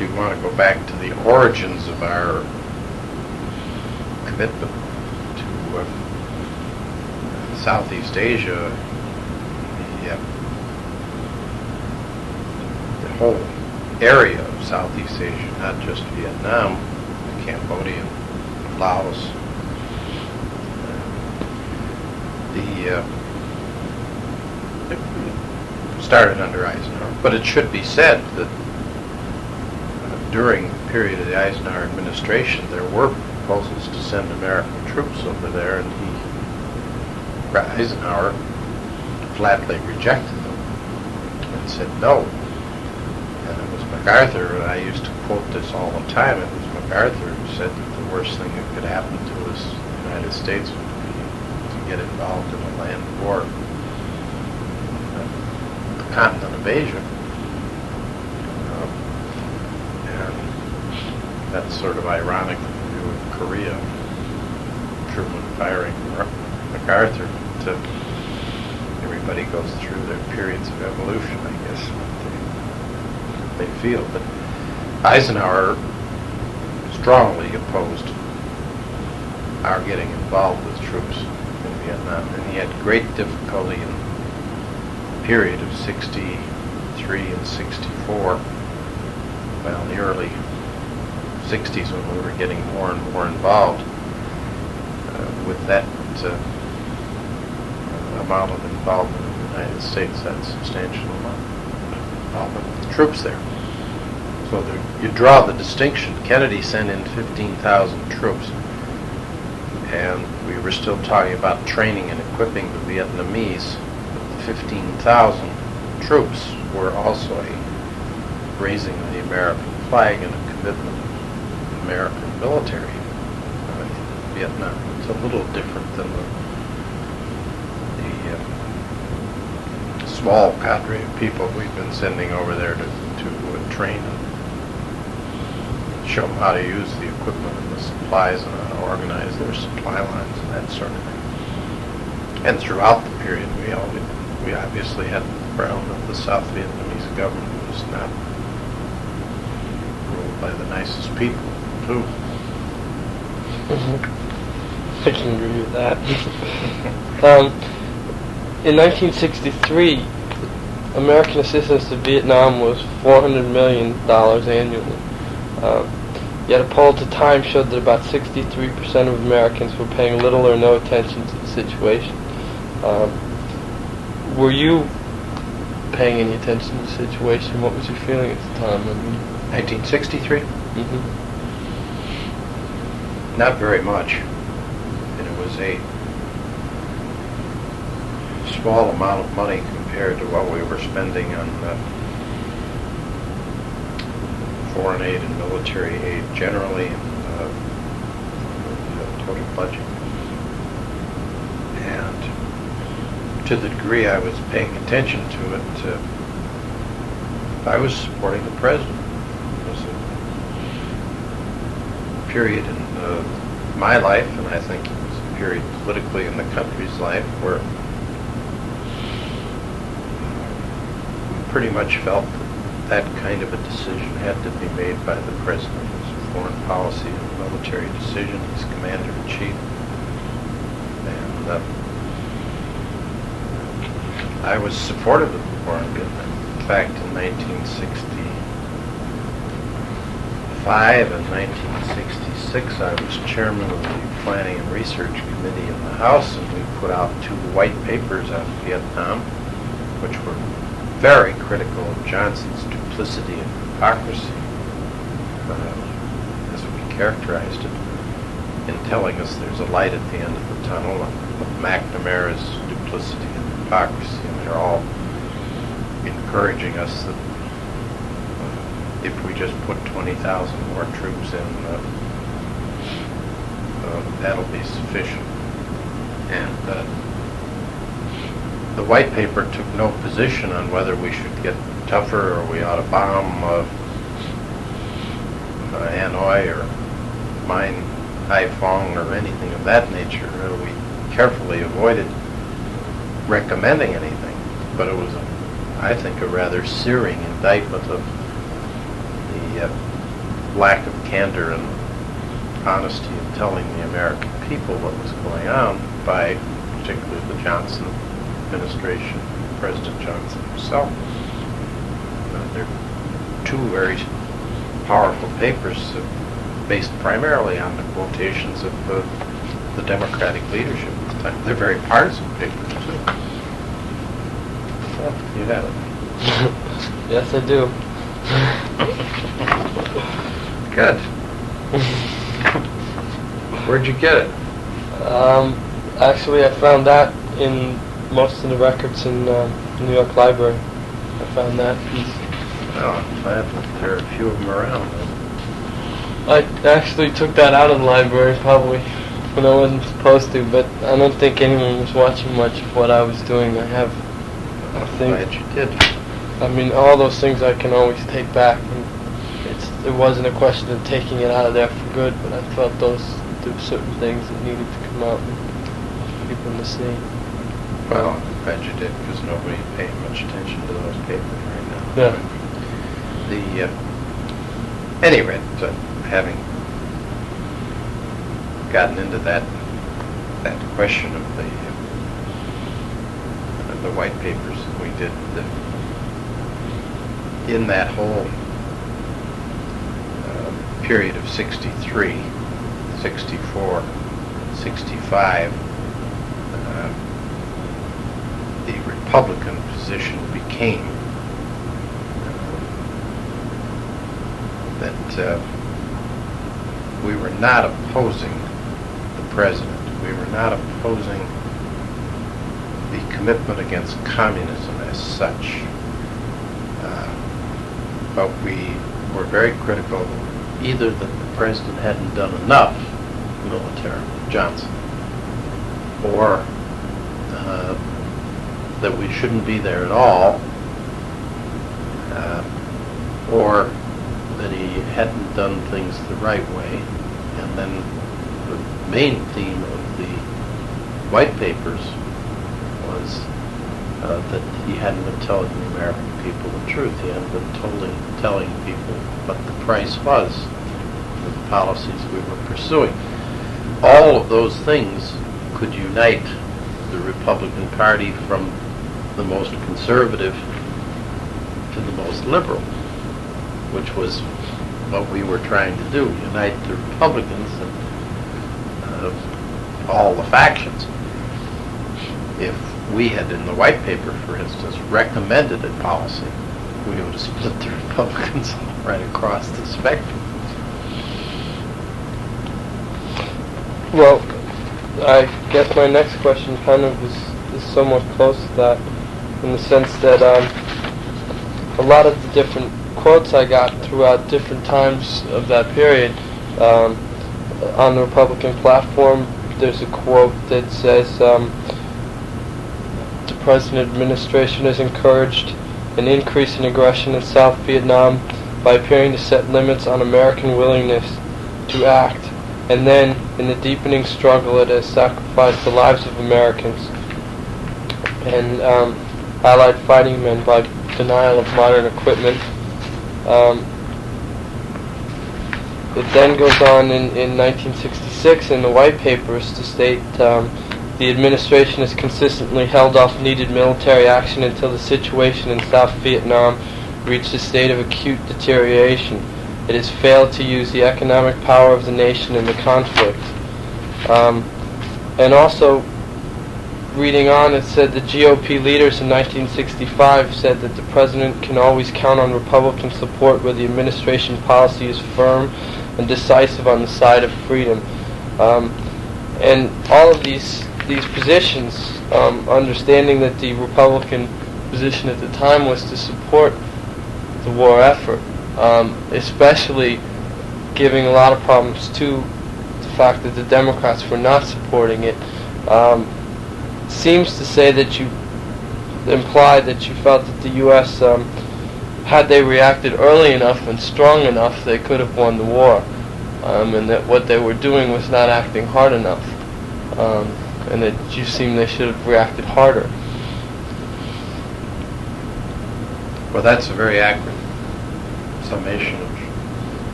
you want to go back to the origins of our commitment to Southeast Asia, the whole area of Southeast Asia, not just Vietnam, Cambodia, Laos. It started under Eisenhower, but it should be said that during the period of the Eisenhower administration, there were proposals to send American troops over there, and Eisenhower flatly rejected them and said no. And it was MacArthur, and I used to quote this all the time, it was MacArthur who said that the worst thing that could happen to us, the United States, would be to get involved in a land war, the continent of Asia. And that's sort of ironic in view of Korea, Truman firing MacArthur. Everybody goes through their periods of evolution, I guess, they feel. But Eisenhower strongly opposed our getting involved with troops in Vietnam, and he had great difficulty in the period of 63 and 64, well, in the early 60s when we were getting more and more involved with that amount of involvement in the United States, that substantial amount of involvement with the troops there. So you draw the distinction. Kennedy sent in 15,000 troops, and we were still talking about training and equipping the Vietnamese. But the 15,000 troops were also a raising of the American flag and a commitment of the American military in Vietnam. It's a little different than the small cadre of people we've been sending over there to train and show them how to use the equipment and the supplies and how to organize their supply lines and that sort of thing. And throughout the period, we obviously had the background of the South Vietnamese government was not ruled by the nicest people, too. I can agree with that. In 1963, American assistance to Vietnam was $400 million annually. Yet a poll at the time showed that about 63% of Americans were paying little or no attention to the situation. Were you paying any attention to the situation? What was your feeling at the time? 1963? Mm-hmm. Not very much. And it was a small amount of money compared to what we were spending on foreign aid and military aid generally, and the total budget. And to the degree I was paying attention to it, I was supporting the president. It was a period in my life, and I think it was a period politically in the country's life, where we pretty much felt that kind of a decision had to be made by the president. It was a foreign policy and military decision. He's commander-in-chief. And I was supportive of the war in Vietnam. In fact, in 1965 and 1966, I was chairman of the Planning and Research Committee in the House, and we put out 2 white papers on Vietnam, which were very critical of Johnson's duplicity and hypocrisy, as we characterized it, in telling us there's a light at the end of the tunnel, and of McNamara's duplicity and hypocrisy, and they're all encouraging us that if we just put 20,000 more troops in, that'll be sufficient. And the white paper took no position on whether we should get tougher or we ought to bomb Hanoi or mine Haiphong or anything of that nature. We carefully avoided recommending anything, but it was, I think, a rather searing indictment of the lack of candor and honesty in telling the American people what was going on by particularly the Johnson administration, President Johnson himself. They're 2 very powerful papers based primarily on the quotations of the Democratic leadership at the time. They're very partisan papers, too. Well, you have it. Yes, I do. Good. Where'd you get it? Actually, I found that in most of the records in New York Library. I found that piece. Oh, I'm glad that there are a few of them around. I actually took that out of the library probably when I wasn't supposed to, but I don't think anyone was watching much of what I was doing. I'm glad you did. I mean, all those things I can always take back. And it wasn't a question of taking it out of there for good, but I felt there were certain things that needed to come out and people to see. Well, I'm glad you did, because nobody's paying much attention to those papers right now. Yeah. Anyway, having gotten into that question of the white papers that we did, in that whole period of 63, 64, 65, the Republican position became that we were not opposing the president. We were not opposing the commitment against communism as such. But we were very critical either that the president hadn't done enough militarily, Johnson, or that we shouldn't be there at all, or that he hadn't done things the right way. And then the main theme of the white papers was that he hadn't been telling the American people the truth. He hadn't been telling people what the price was for the policies we were pursuing. All of those things could unite the Republican Party from the most conservative to the most liberal, which was what we were trying to do, unite the Republicans and all the factions. If we had, in the white paper, for instance, recommended a policy, we would have split the Republicans right across the spectrum. Well, I guess my next question kind of is somewhat close to that, in the sense that a lot of the different quotes I got throughout different times of that period on the Republican platform, there's a quote that says, the President administration has encouraged an increase in aggression in South Vietnam by appearing to set limits on American willingness to act. And then, in the deepening struggle, it has sacrificed the lives of Americans and Allied fighting men by denial of modern equipment. It then goes on in 1966 in the white papers to state the administration has consistently held off needed military action until the situation in South Vietnam reached a state of acute deterioration. It has failed to use the economic power of the nation in the conflict. And also, reading on, it said the GOP leaders in 1965 said that the president can always count on Republican support where the administration policy is firm and decisive on the side of freedom. And all of these positions, understanding that the Republican position at the time was to support the war effort, especially giving a lot of problems to the fact that the Democrats were not supporting it, seems to say that you implied that you felt that the U.S., had they reacted early enough and strong enough, they could have won the war, and that what they were doing was not acting hard enough, and that you seem they should have reacted harder. Well, that's a very accurate summation of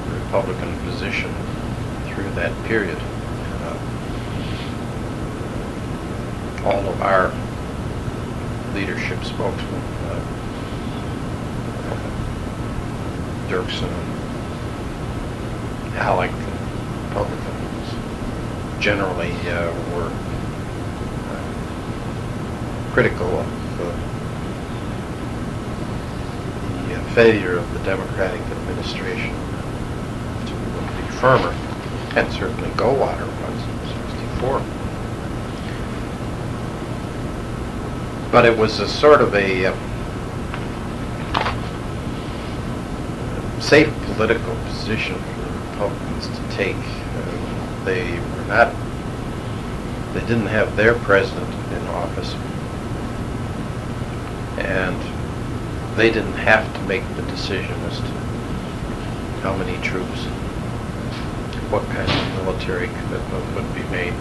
the Republican position through that period. All of our leadership spokesmen, Dirksen and Halleck, Republicans, generally were critical of the failure of the Democratic administration to be firmer, and certainly Goldwater was in '64. But it was a sort of a safe political position for the Republicans to take. They didn't have their president in office, and they didn't have to make the decision as to how many troops, what kind of military commitment would be made.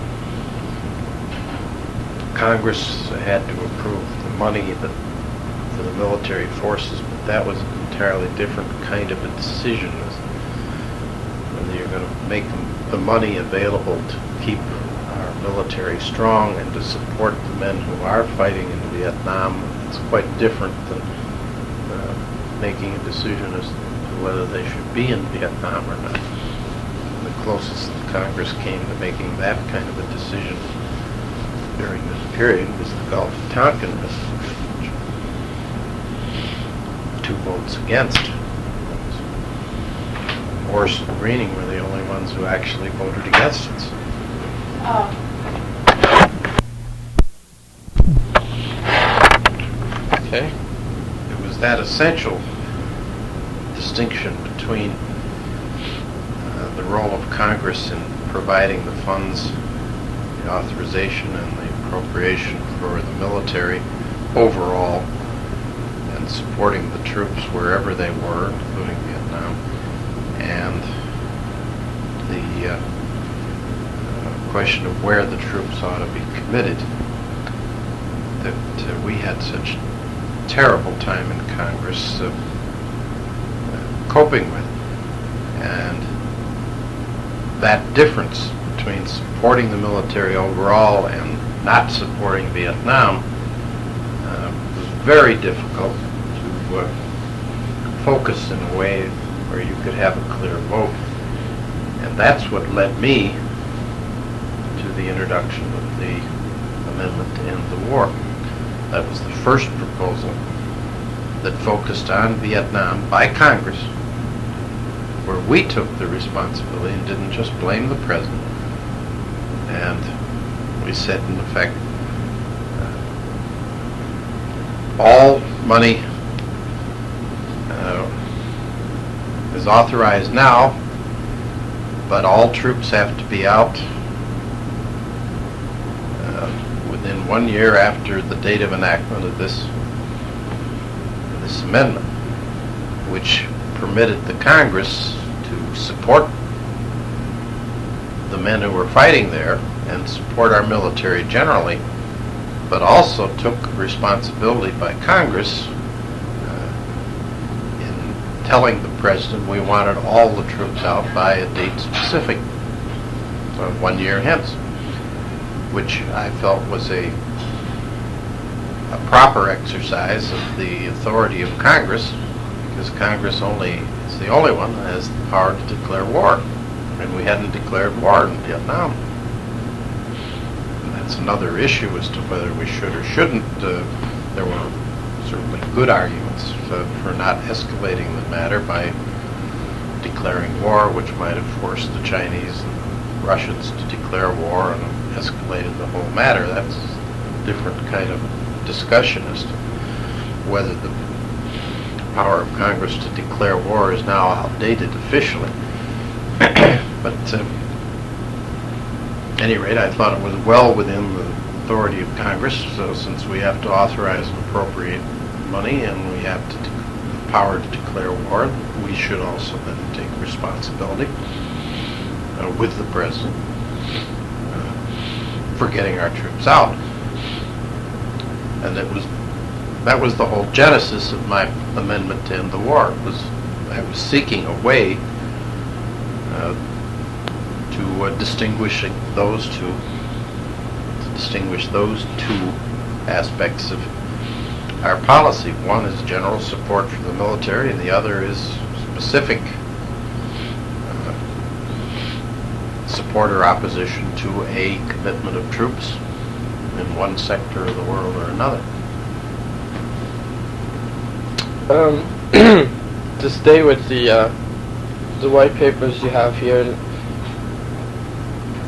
Congress had to approve the money for the military forces, but that was an entirely different kind of a decision, whether you're going to make the money available to keep our military strong and to support the men who are fighting in Vietnam. It's quite different than making a decision as to whether they should be in Vietnam or not. The closest Congress came to making that kind of a decision during this period was the Gulf of Tonkin resolution, which 2 votes against. Morris and Greening were the only ones who actually voted against it. Okay. It was that essential distinction between the role of Congress in providing the funds, the authorization and the appropriation for the military, overall and supporting the troops wherever they were, including Vietnam, and the question of where the troops ought to be committed, that we had such terrible time in Congress coping with. And that difference between supporting the military overall and not supporting Vietnam was very difficult to focus in a way where you could have a clear vote. And that's what led me to the introduction of the amendment to end the war. That was the first proposal that focused on Vietnam by Congress, where we took the responsibility and didn't just blame the president. And we said, in effect, all money is authorized now, but all troops have to be out within 1 year after the date of enactment of this amendment, which permitted the Congress to support the men who were fighting there and support our military generally, but also took responsibility by Congress in telling the president we wanted all the troops out by a date specific, 1 year hence, which I felt was a proper exercise of the authority of Congress, because Congress is the only one that has the power to declare war, and we hadn't declared war in Vietnam. And that's another issue as to whether we should or shouldn't. There were certainly good arguments for not escalating the matter by declaring war, which might have forced the Chinese and the Russians to declare war and escalated the whole matter. That's a different kind of discussion as to whether the power of Congress to declare war is now outdated officially. But at any rate, I thought it was well within the authority of Congress, so since we have to authorize and appropriate money and we have the power to declare war, we should also then take responsibility with the president for getting our troops out. And that was the whole genesis of my amendment to end the war. I was seeking a way to distinguish those two aspects of our policy. One is general support for the military, and the other is specific support or opposition to a commitment of troops in one sector of the world or another. To stay with the white papers you have here,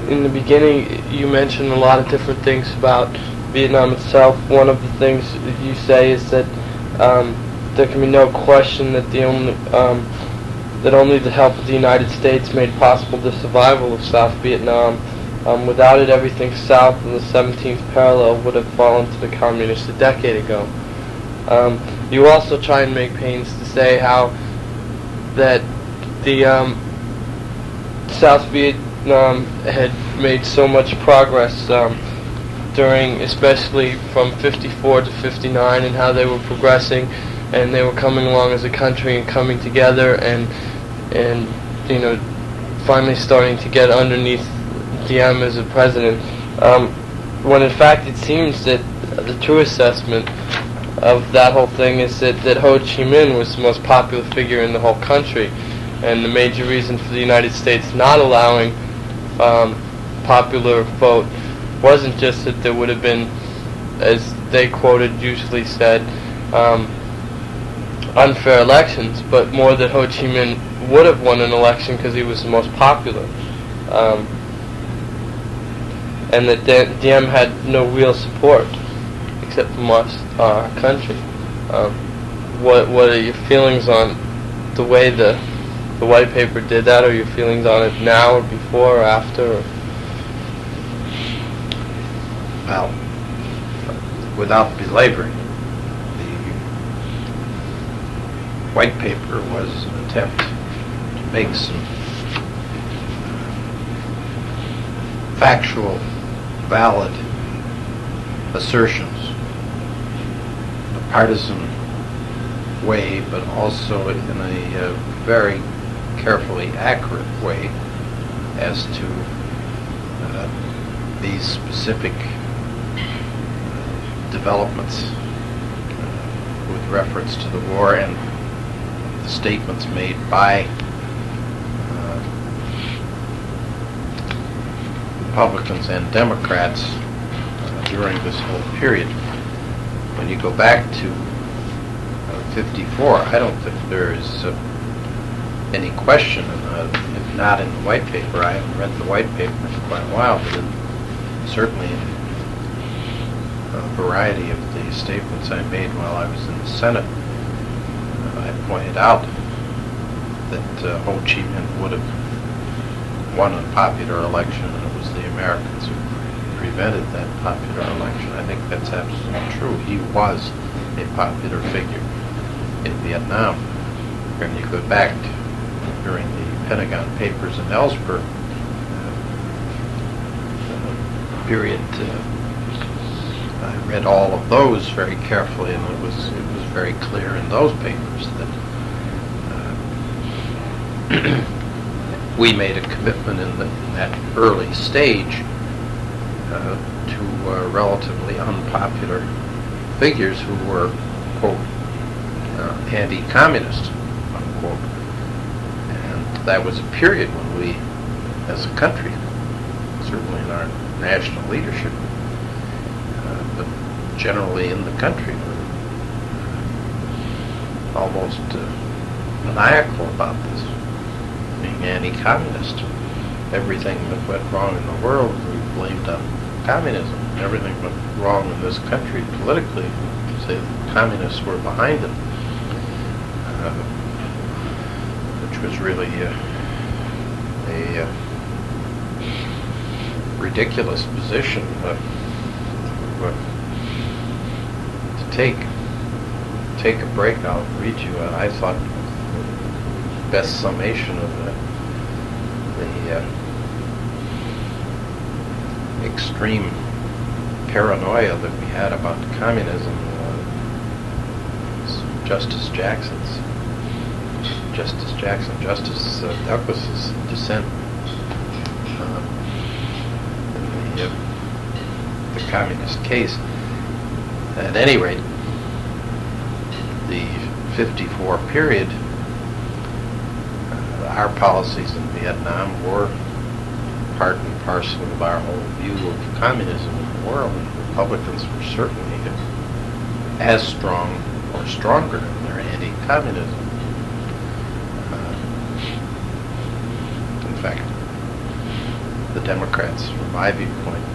in the beginning you mentioned a lot of different things about Vietnam itself. One of the things you say is that there can be no question that only the help of the United States made possible the survival of South Vietnam. Without it, everything south of the 17th parallel would have fallen to the communists a decade ago. You also try and make pains to say how that the South Vietnam had made so much progress during, especially from 54 to 59, and how they were progressing and they were coming along as a country and coming together and finally starting to get underneath Diem as a president, when in fact it seems that the true assessment of that whole thing is that Ho Chi Minh was the most popular figure in the whole country, and the major reason for the United States not allowing popular vote wasn't just that there would have been, as they quoted usually said, unfair elections, but more that Ho Chi Minh would have won an election because he was the most popular. And that Diem had no real support except from us, our country. What are your feelings on the way the white paper did that, or your feelings on it now or before or after? Well, without belaboring, white paper was an attempt to make some factual, valid assertions in a partisan way, but also in a very carefully accurate way as to these specific developments with reference to the war and the statements made by Republicans and Democrats during this whole period. When you go back to 54, I don't think there is any question, if not in the white paper. I haven't read the white paper for quite a while, but certainly in a variety of the statements I made while I was in the Senate, I pointed out that Ho Chi Minh would have won a popular election, and it was the Americans who prevented that popular election. I think that's absolutely true. He was a popular figure in Vietnam. When you go back during the Pentagon Papers in Ellsberg period, I read all of those very carefully, and it was very clear in those papers that we made a commitment in that early stage to relatively unpopular figures who were, quote, anti-communist, unquote. And that was a period when we, as a country, certainly in our national leadership, but generally in the country, were almost maniacal about this, being anti-communist. Everything that went wrong in the world we blamed on communism. Everything went wrong in this country politically, say the communists were behind it, which was really a ridiculous position to take a break. I'll read you, I thought, the best summation of the extreme paranoia that we had about communism. Justice Douglas's dissent in the communist case. At any rate, the 54 period, our policies in Vietnam were part and parcel of our whole view of communism in the world. And Republicans were certainly as strong or stronger in their anti-communism. In fact, the Democrats, from my viewpoint,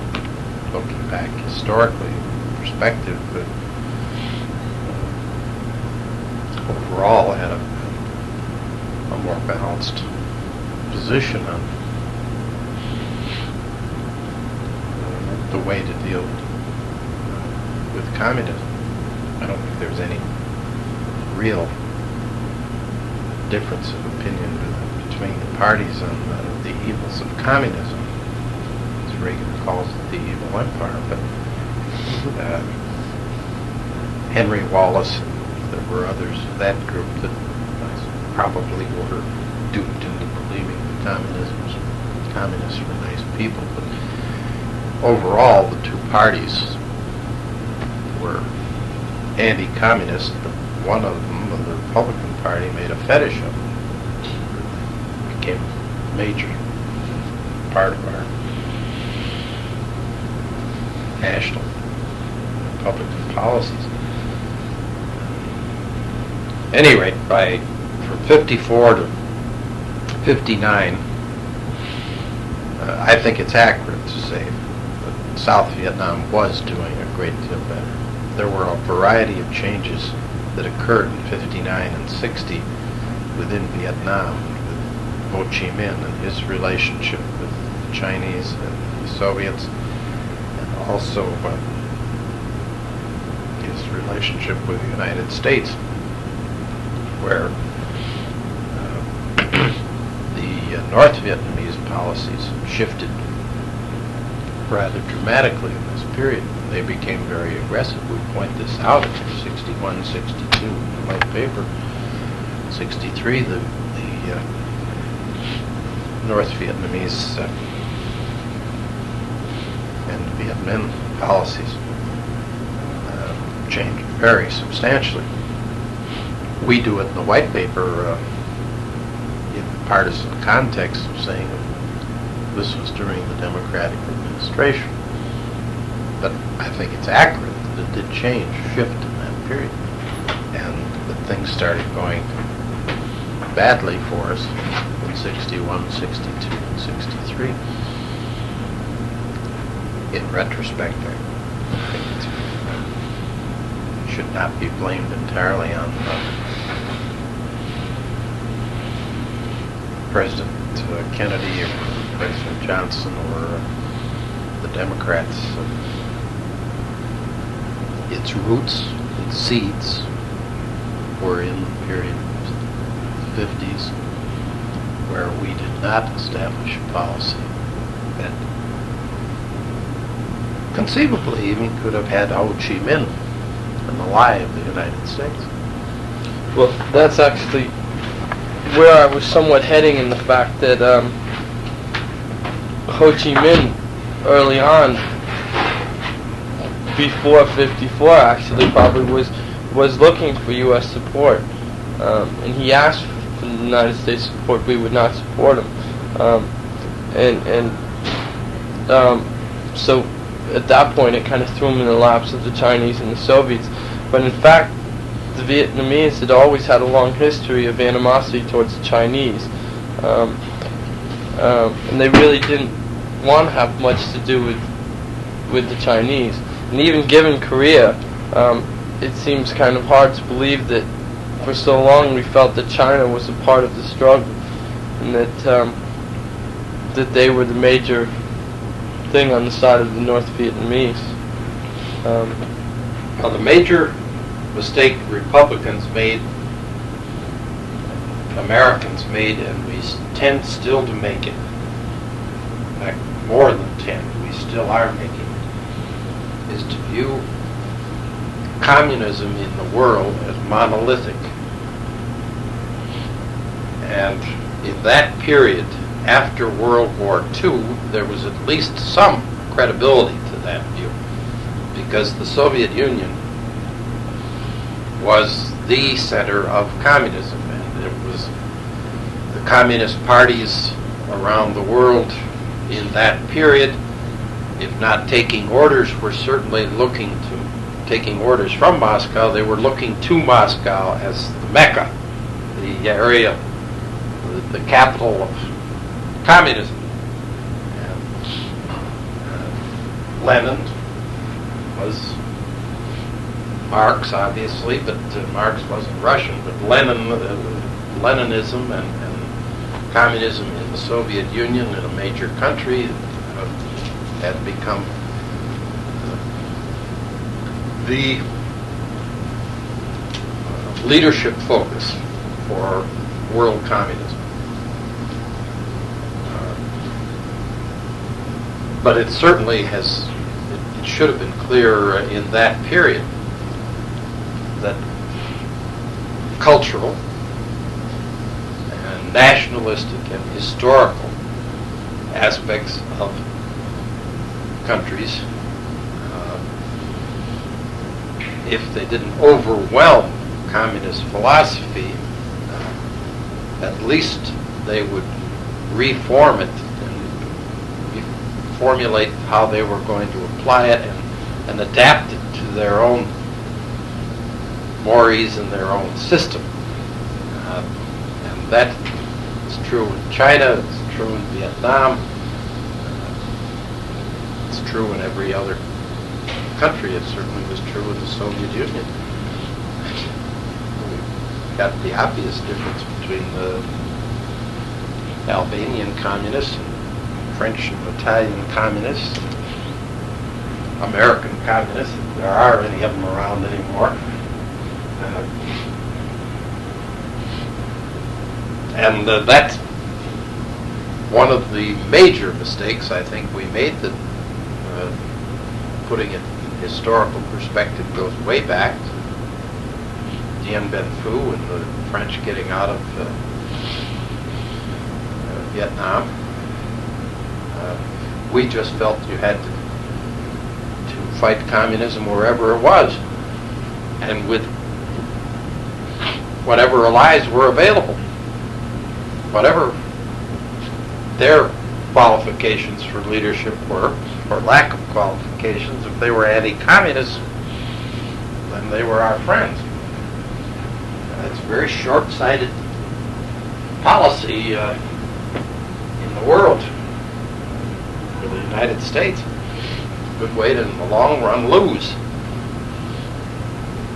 looking back historically, perspective, but overall had a more balanced position on the way to deal with communism. I don't think there's any real difference of opinion between the parties on the evils of communism, as Reagan calls it, the evil empire. But Henry Wallace, there were others of that group that probably were duped into believing that communists were nice people. But overall, the two parties were anti-communist, but one of them, the Republican Party, made a fetish of it. It became a major part of our national Republican policies. At any rate, from 54 to 59, I think it's accurate to say that South Vietnam was doing a great deal better. There were a variety of changes that occurred in 59 and 60 within Vietnam, with Ho Chi Minh and his relationship with the Chinese and the Soviets, and also his relationship with the United States. where the North Vietnamese policies shifted rather dramatically in this period. They became very aggressive. We point this out in 61, 62 in the white paper. 63, the North Vietnamese and Viet Minh policies changed very substantially. We do it in the white paper in the partisan context of saying this was during the Democratic administration. But I think it's accurate that it did change, shift in that period, and that things started going badly for us in 61, 62, and 63. In retrospect, I think it should not be blamed entirely on President Kennedy or President Johnson or the Democrats. Its roots, its seeds were in the period of the 50s where we did not establish a policy that conceivably even could have had Ho Chi Minh in the lie of the United States. Well, that's actually where I was somewhat heading, in the fact that Ho Chi Minh early on, before 54 actually, probably was looking for U.S. support, and he asked for the United States support. We would not support him, so at that point it kind of threw him in the laps of the Chinese and the Soviets. But in fact, the Vietnamese had always had a long history of animosity towards the Chinese, and they really didn't want to have much to do with the Chinese. And even given Korea, it seems kind of hard to believe that for so long we felt that China was a part of the struggle, and that they were the major thing on the side of the North Vietnamese. Well, the major mistake Republicans made, Americans made, and we tend still to make it, in fact, more than tend, we still are making it, is to view communism in the world as monolithic. And in that period, after World War II, there was at least some credibility to that view, because the Soviet Union was the center of communism, and it was the communist parties around the world in that period, if not taking orders, were certainly taking orders from Moscow. They were looking to Moscow as the Mecca, the area, the capital of communism. And Lenin was Marx, obviously, but Marx wasn't Russian, but Leninism and communism in the Soviet Union, in a major country, had become the leadership focus for world communism. But it certainly it should have been clear in that period that cultural and nationalistic and historical aspects of countries, if they didn't overwhelm communist philosophy, at least they would reform it and formulate how they were going to apply it and adapt it to their own mores and their own system. And that is true in China, it's true in Vietnam, it's true in every other country. It certainly was true in the Soviet Union. We've got the obvious difference between the Albanian communists and French and Italian communists, American communists, if there are any of them around anymore. And that's one of the major mistakes I think we made, that putting it in historical perspective goes way back to Dien Bien Phu and the French getting out of Vietnam. We just felt you had to fight communism wherever it was, and with whatever allies were available, whatever their qualifications for leadership were, or lack of qualifications. If they were anti-communist, then they were our friends. It's a very short-sighted policy in the world. For the United States, a good way to, in the long run, lose.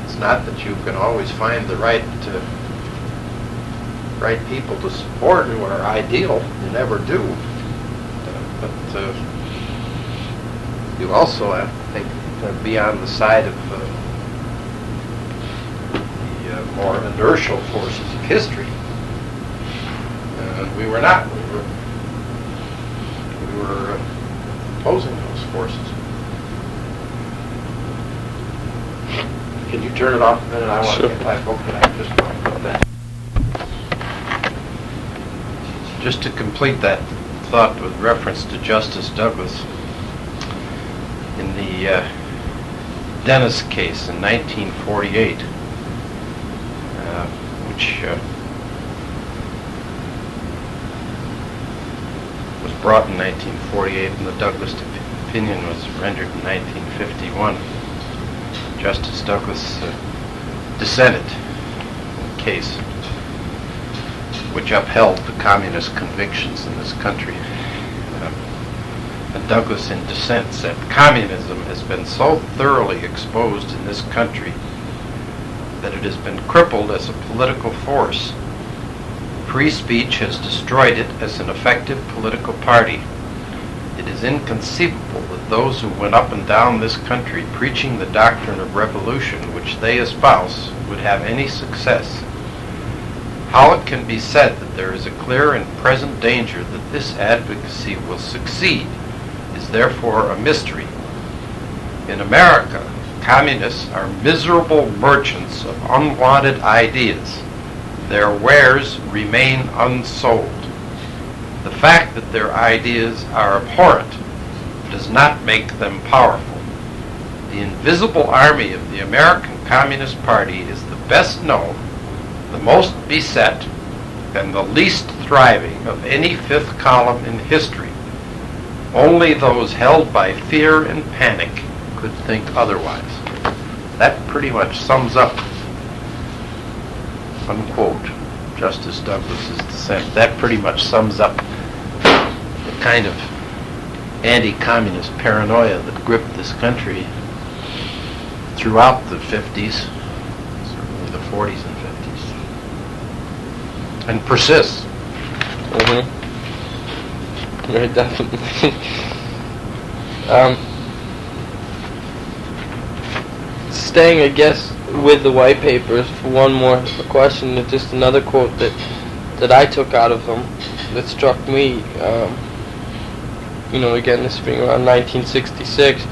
It's not that you can always find the right people to support who are ideal. You never do. But you also have to think, be on the side of the more inertial forces of history. We were not. We were opposing those forces. Can you turn it off a minute? I want to get back open. I just want to put that. Just to complete that thought with reference to Justice Douglas, in the Dennis case in 1948, which was brought in 1948, and the Douglas opinion was rendered in 1951. Justice Douglas dissented in the case, which upheld the communist convictions in this country. And Douglas, in dissent, said, "Communism has been so thoroughly exposed in this country that it has been crippled as a political force. Free speech has destroyed it as an effective political party. It is inconceivable that those who went up and down this country preaching the doctrine of revolution which they espouse would have any success. How it can be said that there is a clear and present danger that this advocacy will succeed is therefore a mystery. In America, communists are miserable merchants of unwanted ideas. Their wares remain unsold. The fact that their ideas are abhorrent does not make them powerful. The invisible army of the American Communist Party is the best known, the most beset, and the least thriving of any fifth column in history. Only those held by fear and panic could think otherwise." That pretty much sums up, unquote, Justice Douglas's dissent. That pretty much sums up the kind of anti-communist paranoia that gripped this country throughout the 50s, certainly the 40s and 50s, and persists. Mm-hmm. Very definitely. Staying, I guess, with the white papers for one more question, just another quote that I took out of them that struck me. Again, this being around 1966,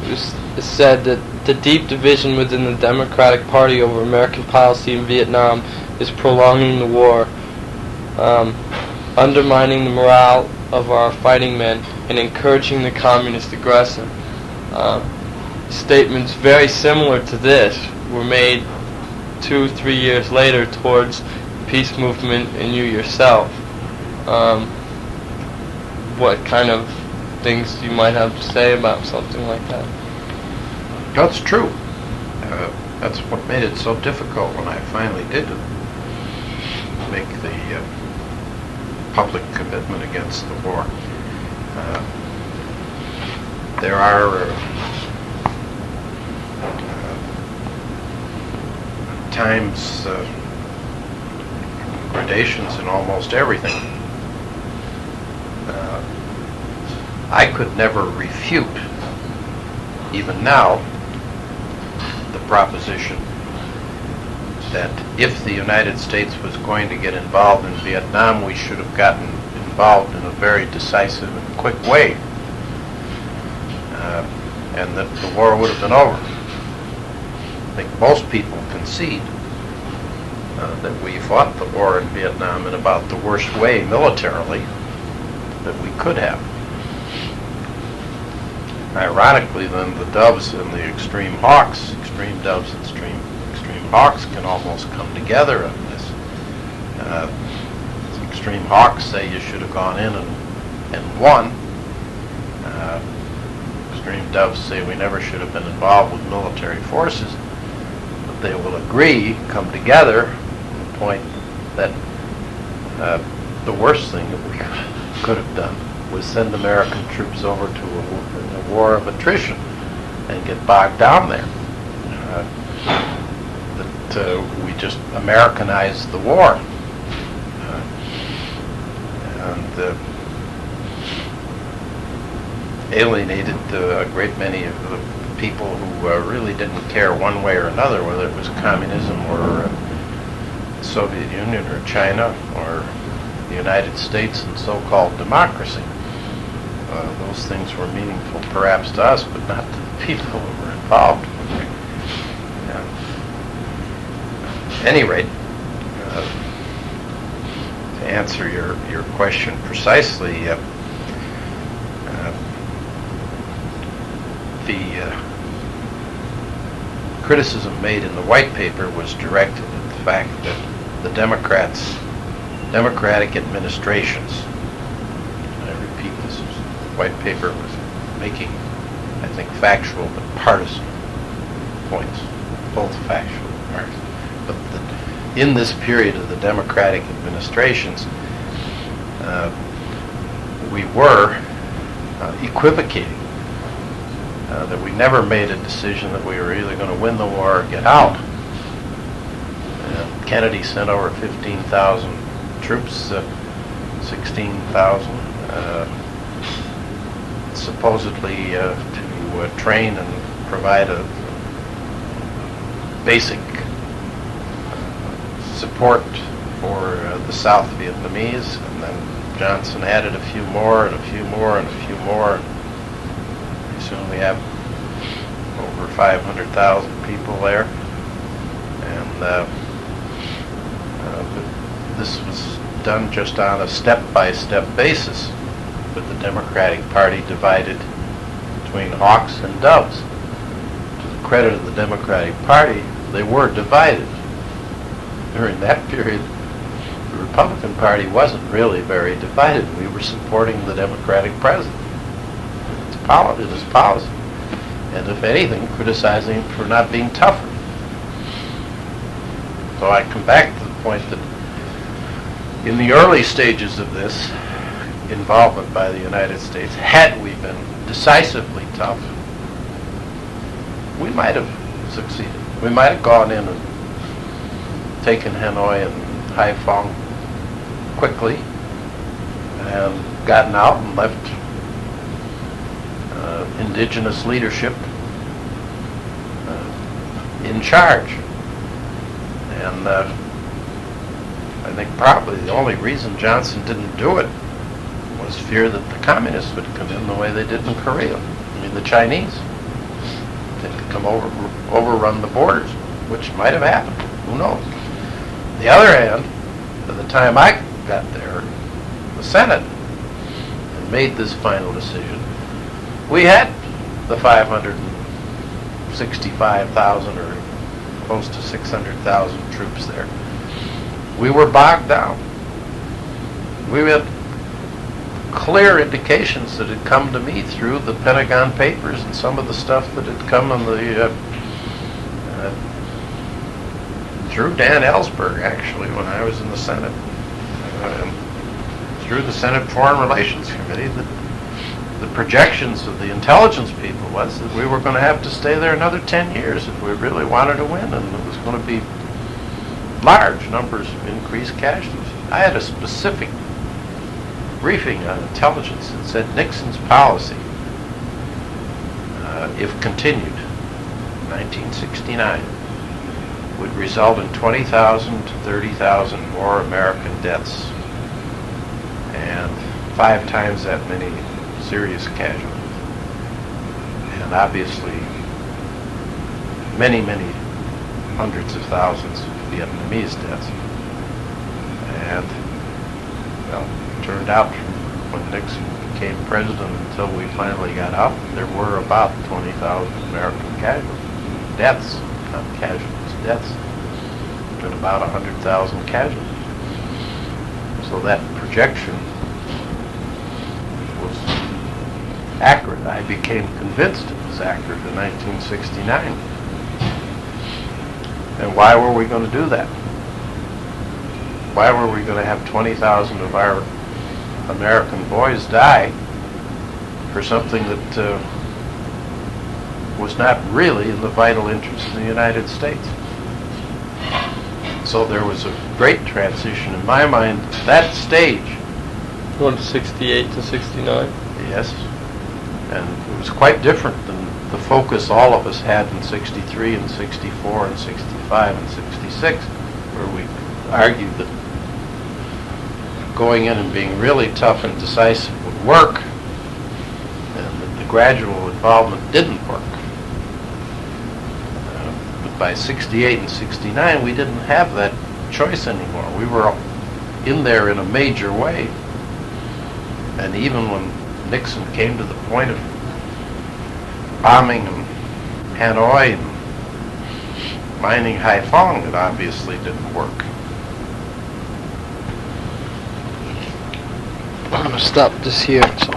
it said that the deep division within the Democratic Party over American policy in Vietnam is prolonging the war, undermining the morale of our fighting men, and encouraging the communist aggression. Statements very similar to this were made 2-3 years later towards the peace movement and you yourself. What kind of things you might have to say about something like that? That's true. That's what made it so difficult when I finally did make the public commitment against the war. There are times gradations in almost everything. I could never refute, even now, the proposition that if the United States was going to get involved in Vietnam, we should have gotten involved in a very decisive and quick way, and that the war would have been over. I think most people concede that we fought the war in Vietnam in about the worst way militarily that we could have. Ironically, then, the doves and the extreme hawks, extreme doves and extreme hawks, can almost come together on this. Extreme hawks say you should have gone in and won. Extreme doves say we never should have been involved with military forces. But they will agree, come together, on the point that the worst thing that we could have done was send American troops over to a war of attrition and get bogged down there. We just Americanized the war. And alienated a great many of the people who really didn't care one way or another, whether it was communism or the Soviet Union or China or the United States and so-called democracy. Those things were meaningful perhaps to us, but not to the people who were involved. At any rate, to answer your question precisely, the criticism made in the white paper was directed at the fact that the Democratic administrations, and I repeat, this white paper was making, I think, factual but partisan points, both factual and partisan. But in this period of the Democratic administrations, we were equivocating that we never made a decision that we were either going to win the war or get out. Kennedy sent over 15,000 troops, 16,000, supposedly to train and provide a basic support for the South Vietnamese, and then Johnson added a few more and a few more and a few more. Soon we have over 500,000 people there, and this was done just on a step-by-step basis, with the Democratic Party divided between hawks and doves. To the credit of the Democratic Party, they were divided. During that period, the Republican Party wasn't really very divided. We were supporting the Democratic president. It is policy, and if anything, criticizing him for not being tougher. So I come back to the point that in the early stages of this involvement by the United States, had we been decisively tough, we might have succeeded. We might have gone in and taken Hanoi and Haiphong quickly and gotten out and left indigenous leadership in charge. And I think probably the only reason Johnson didn't do it was fear that the communists would come in the way they did in Korea. I mean, the Chinese. They could come overrun the borders, which might have happened. Who knows? On the other hand, by the time I got there, the Senate had made this final decision. We had the 565,000 or close to 600,000 troops there. We were bogged down. We had clear indications that had come to me through the Pentagon Papers and some of the stuff that had come on the through Dan Ellsberg, actually, when I was in the Senate, through the Senate Foreign Relations Committee, that the projections of the intelligence people was that we were going to have to stay there another 10 years if we really wanted to win, and it was going to be large numbers of increased casualties. I had a specific briefing on intelligence that said Nixon's policy, if continued, 1969, would result in 20,000 to 30,000 more American deaths and 5 times that many serious casualties. And obviously, many, many hundreds of thousands of Vietnamese deaths. And, well, it turned out when Nixon became president until we finally got out, there were about 20,000 American casualties. Deaths, not casualties, deaths. And about 100,000 casualties. So that projection was accurate. I became convinced it was accurate in 1969. And why were we going to do that? Why were we going to have 20,000 of our American boys die for something that was not really in the vital interest of the United States? So there was a great transition in my mind at that stage. Going to 68 to 69? Yes. And it was quite different than the focus all of us had in 63 and 64 and 65 and 66, where we argued that going in and being really tough and decisive would work, and that the gradual involvement didn't work. But by 68 and 69, we didn't have that choice anymore. We were in there in a major way. And even when Nixon came to the point of bombing Hanoi and mining Haiphong, it obviously didn't work. I'm going to stop this here. So.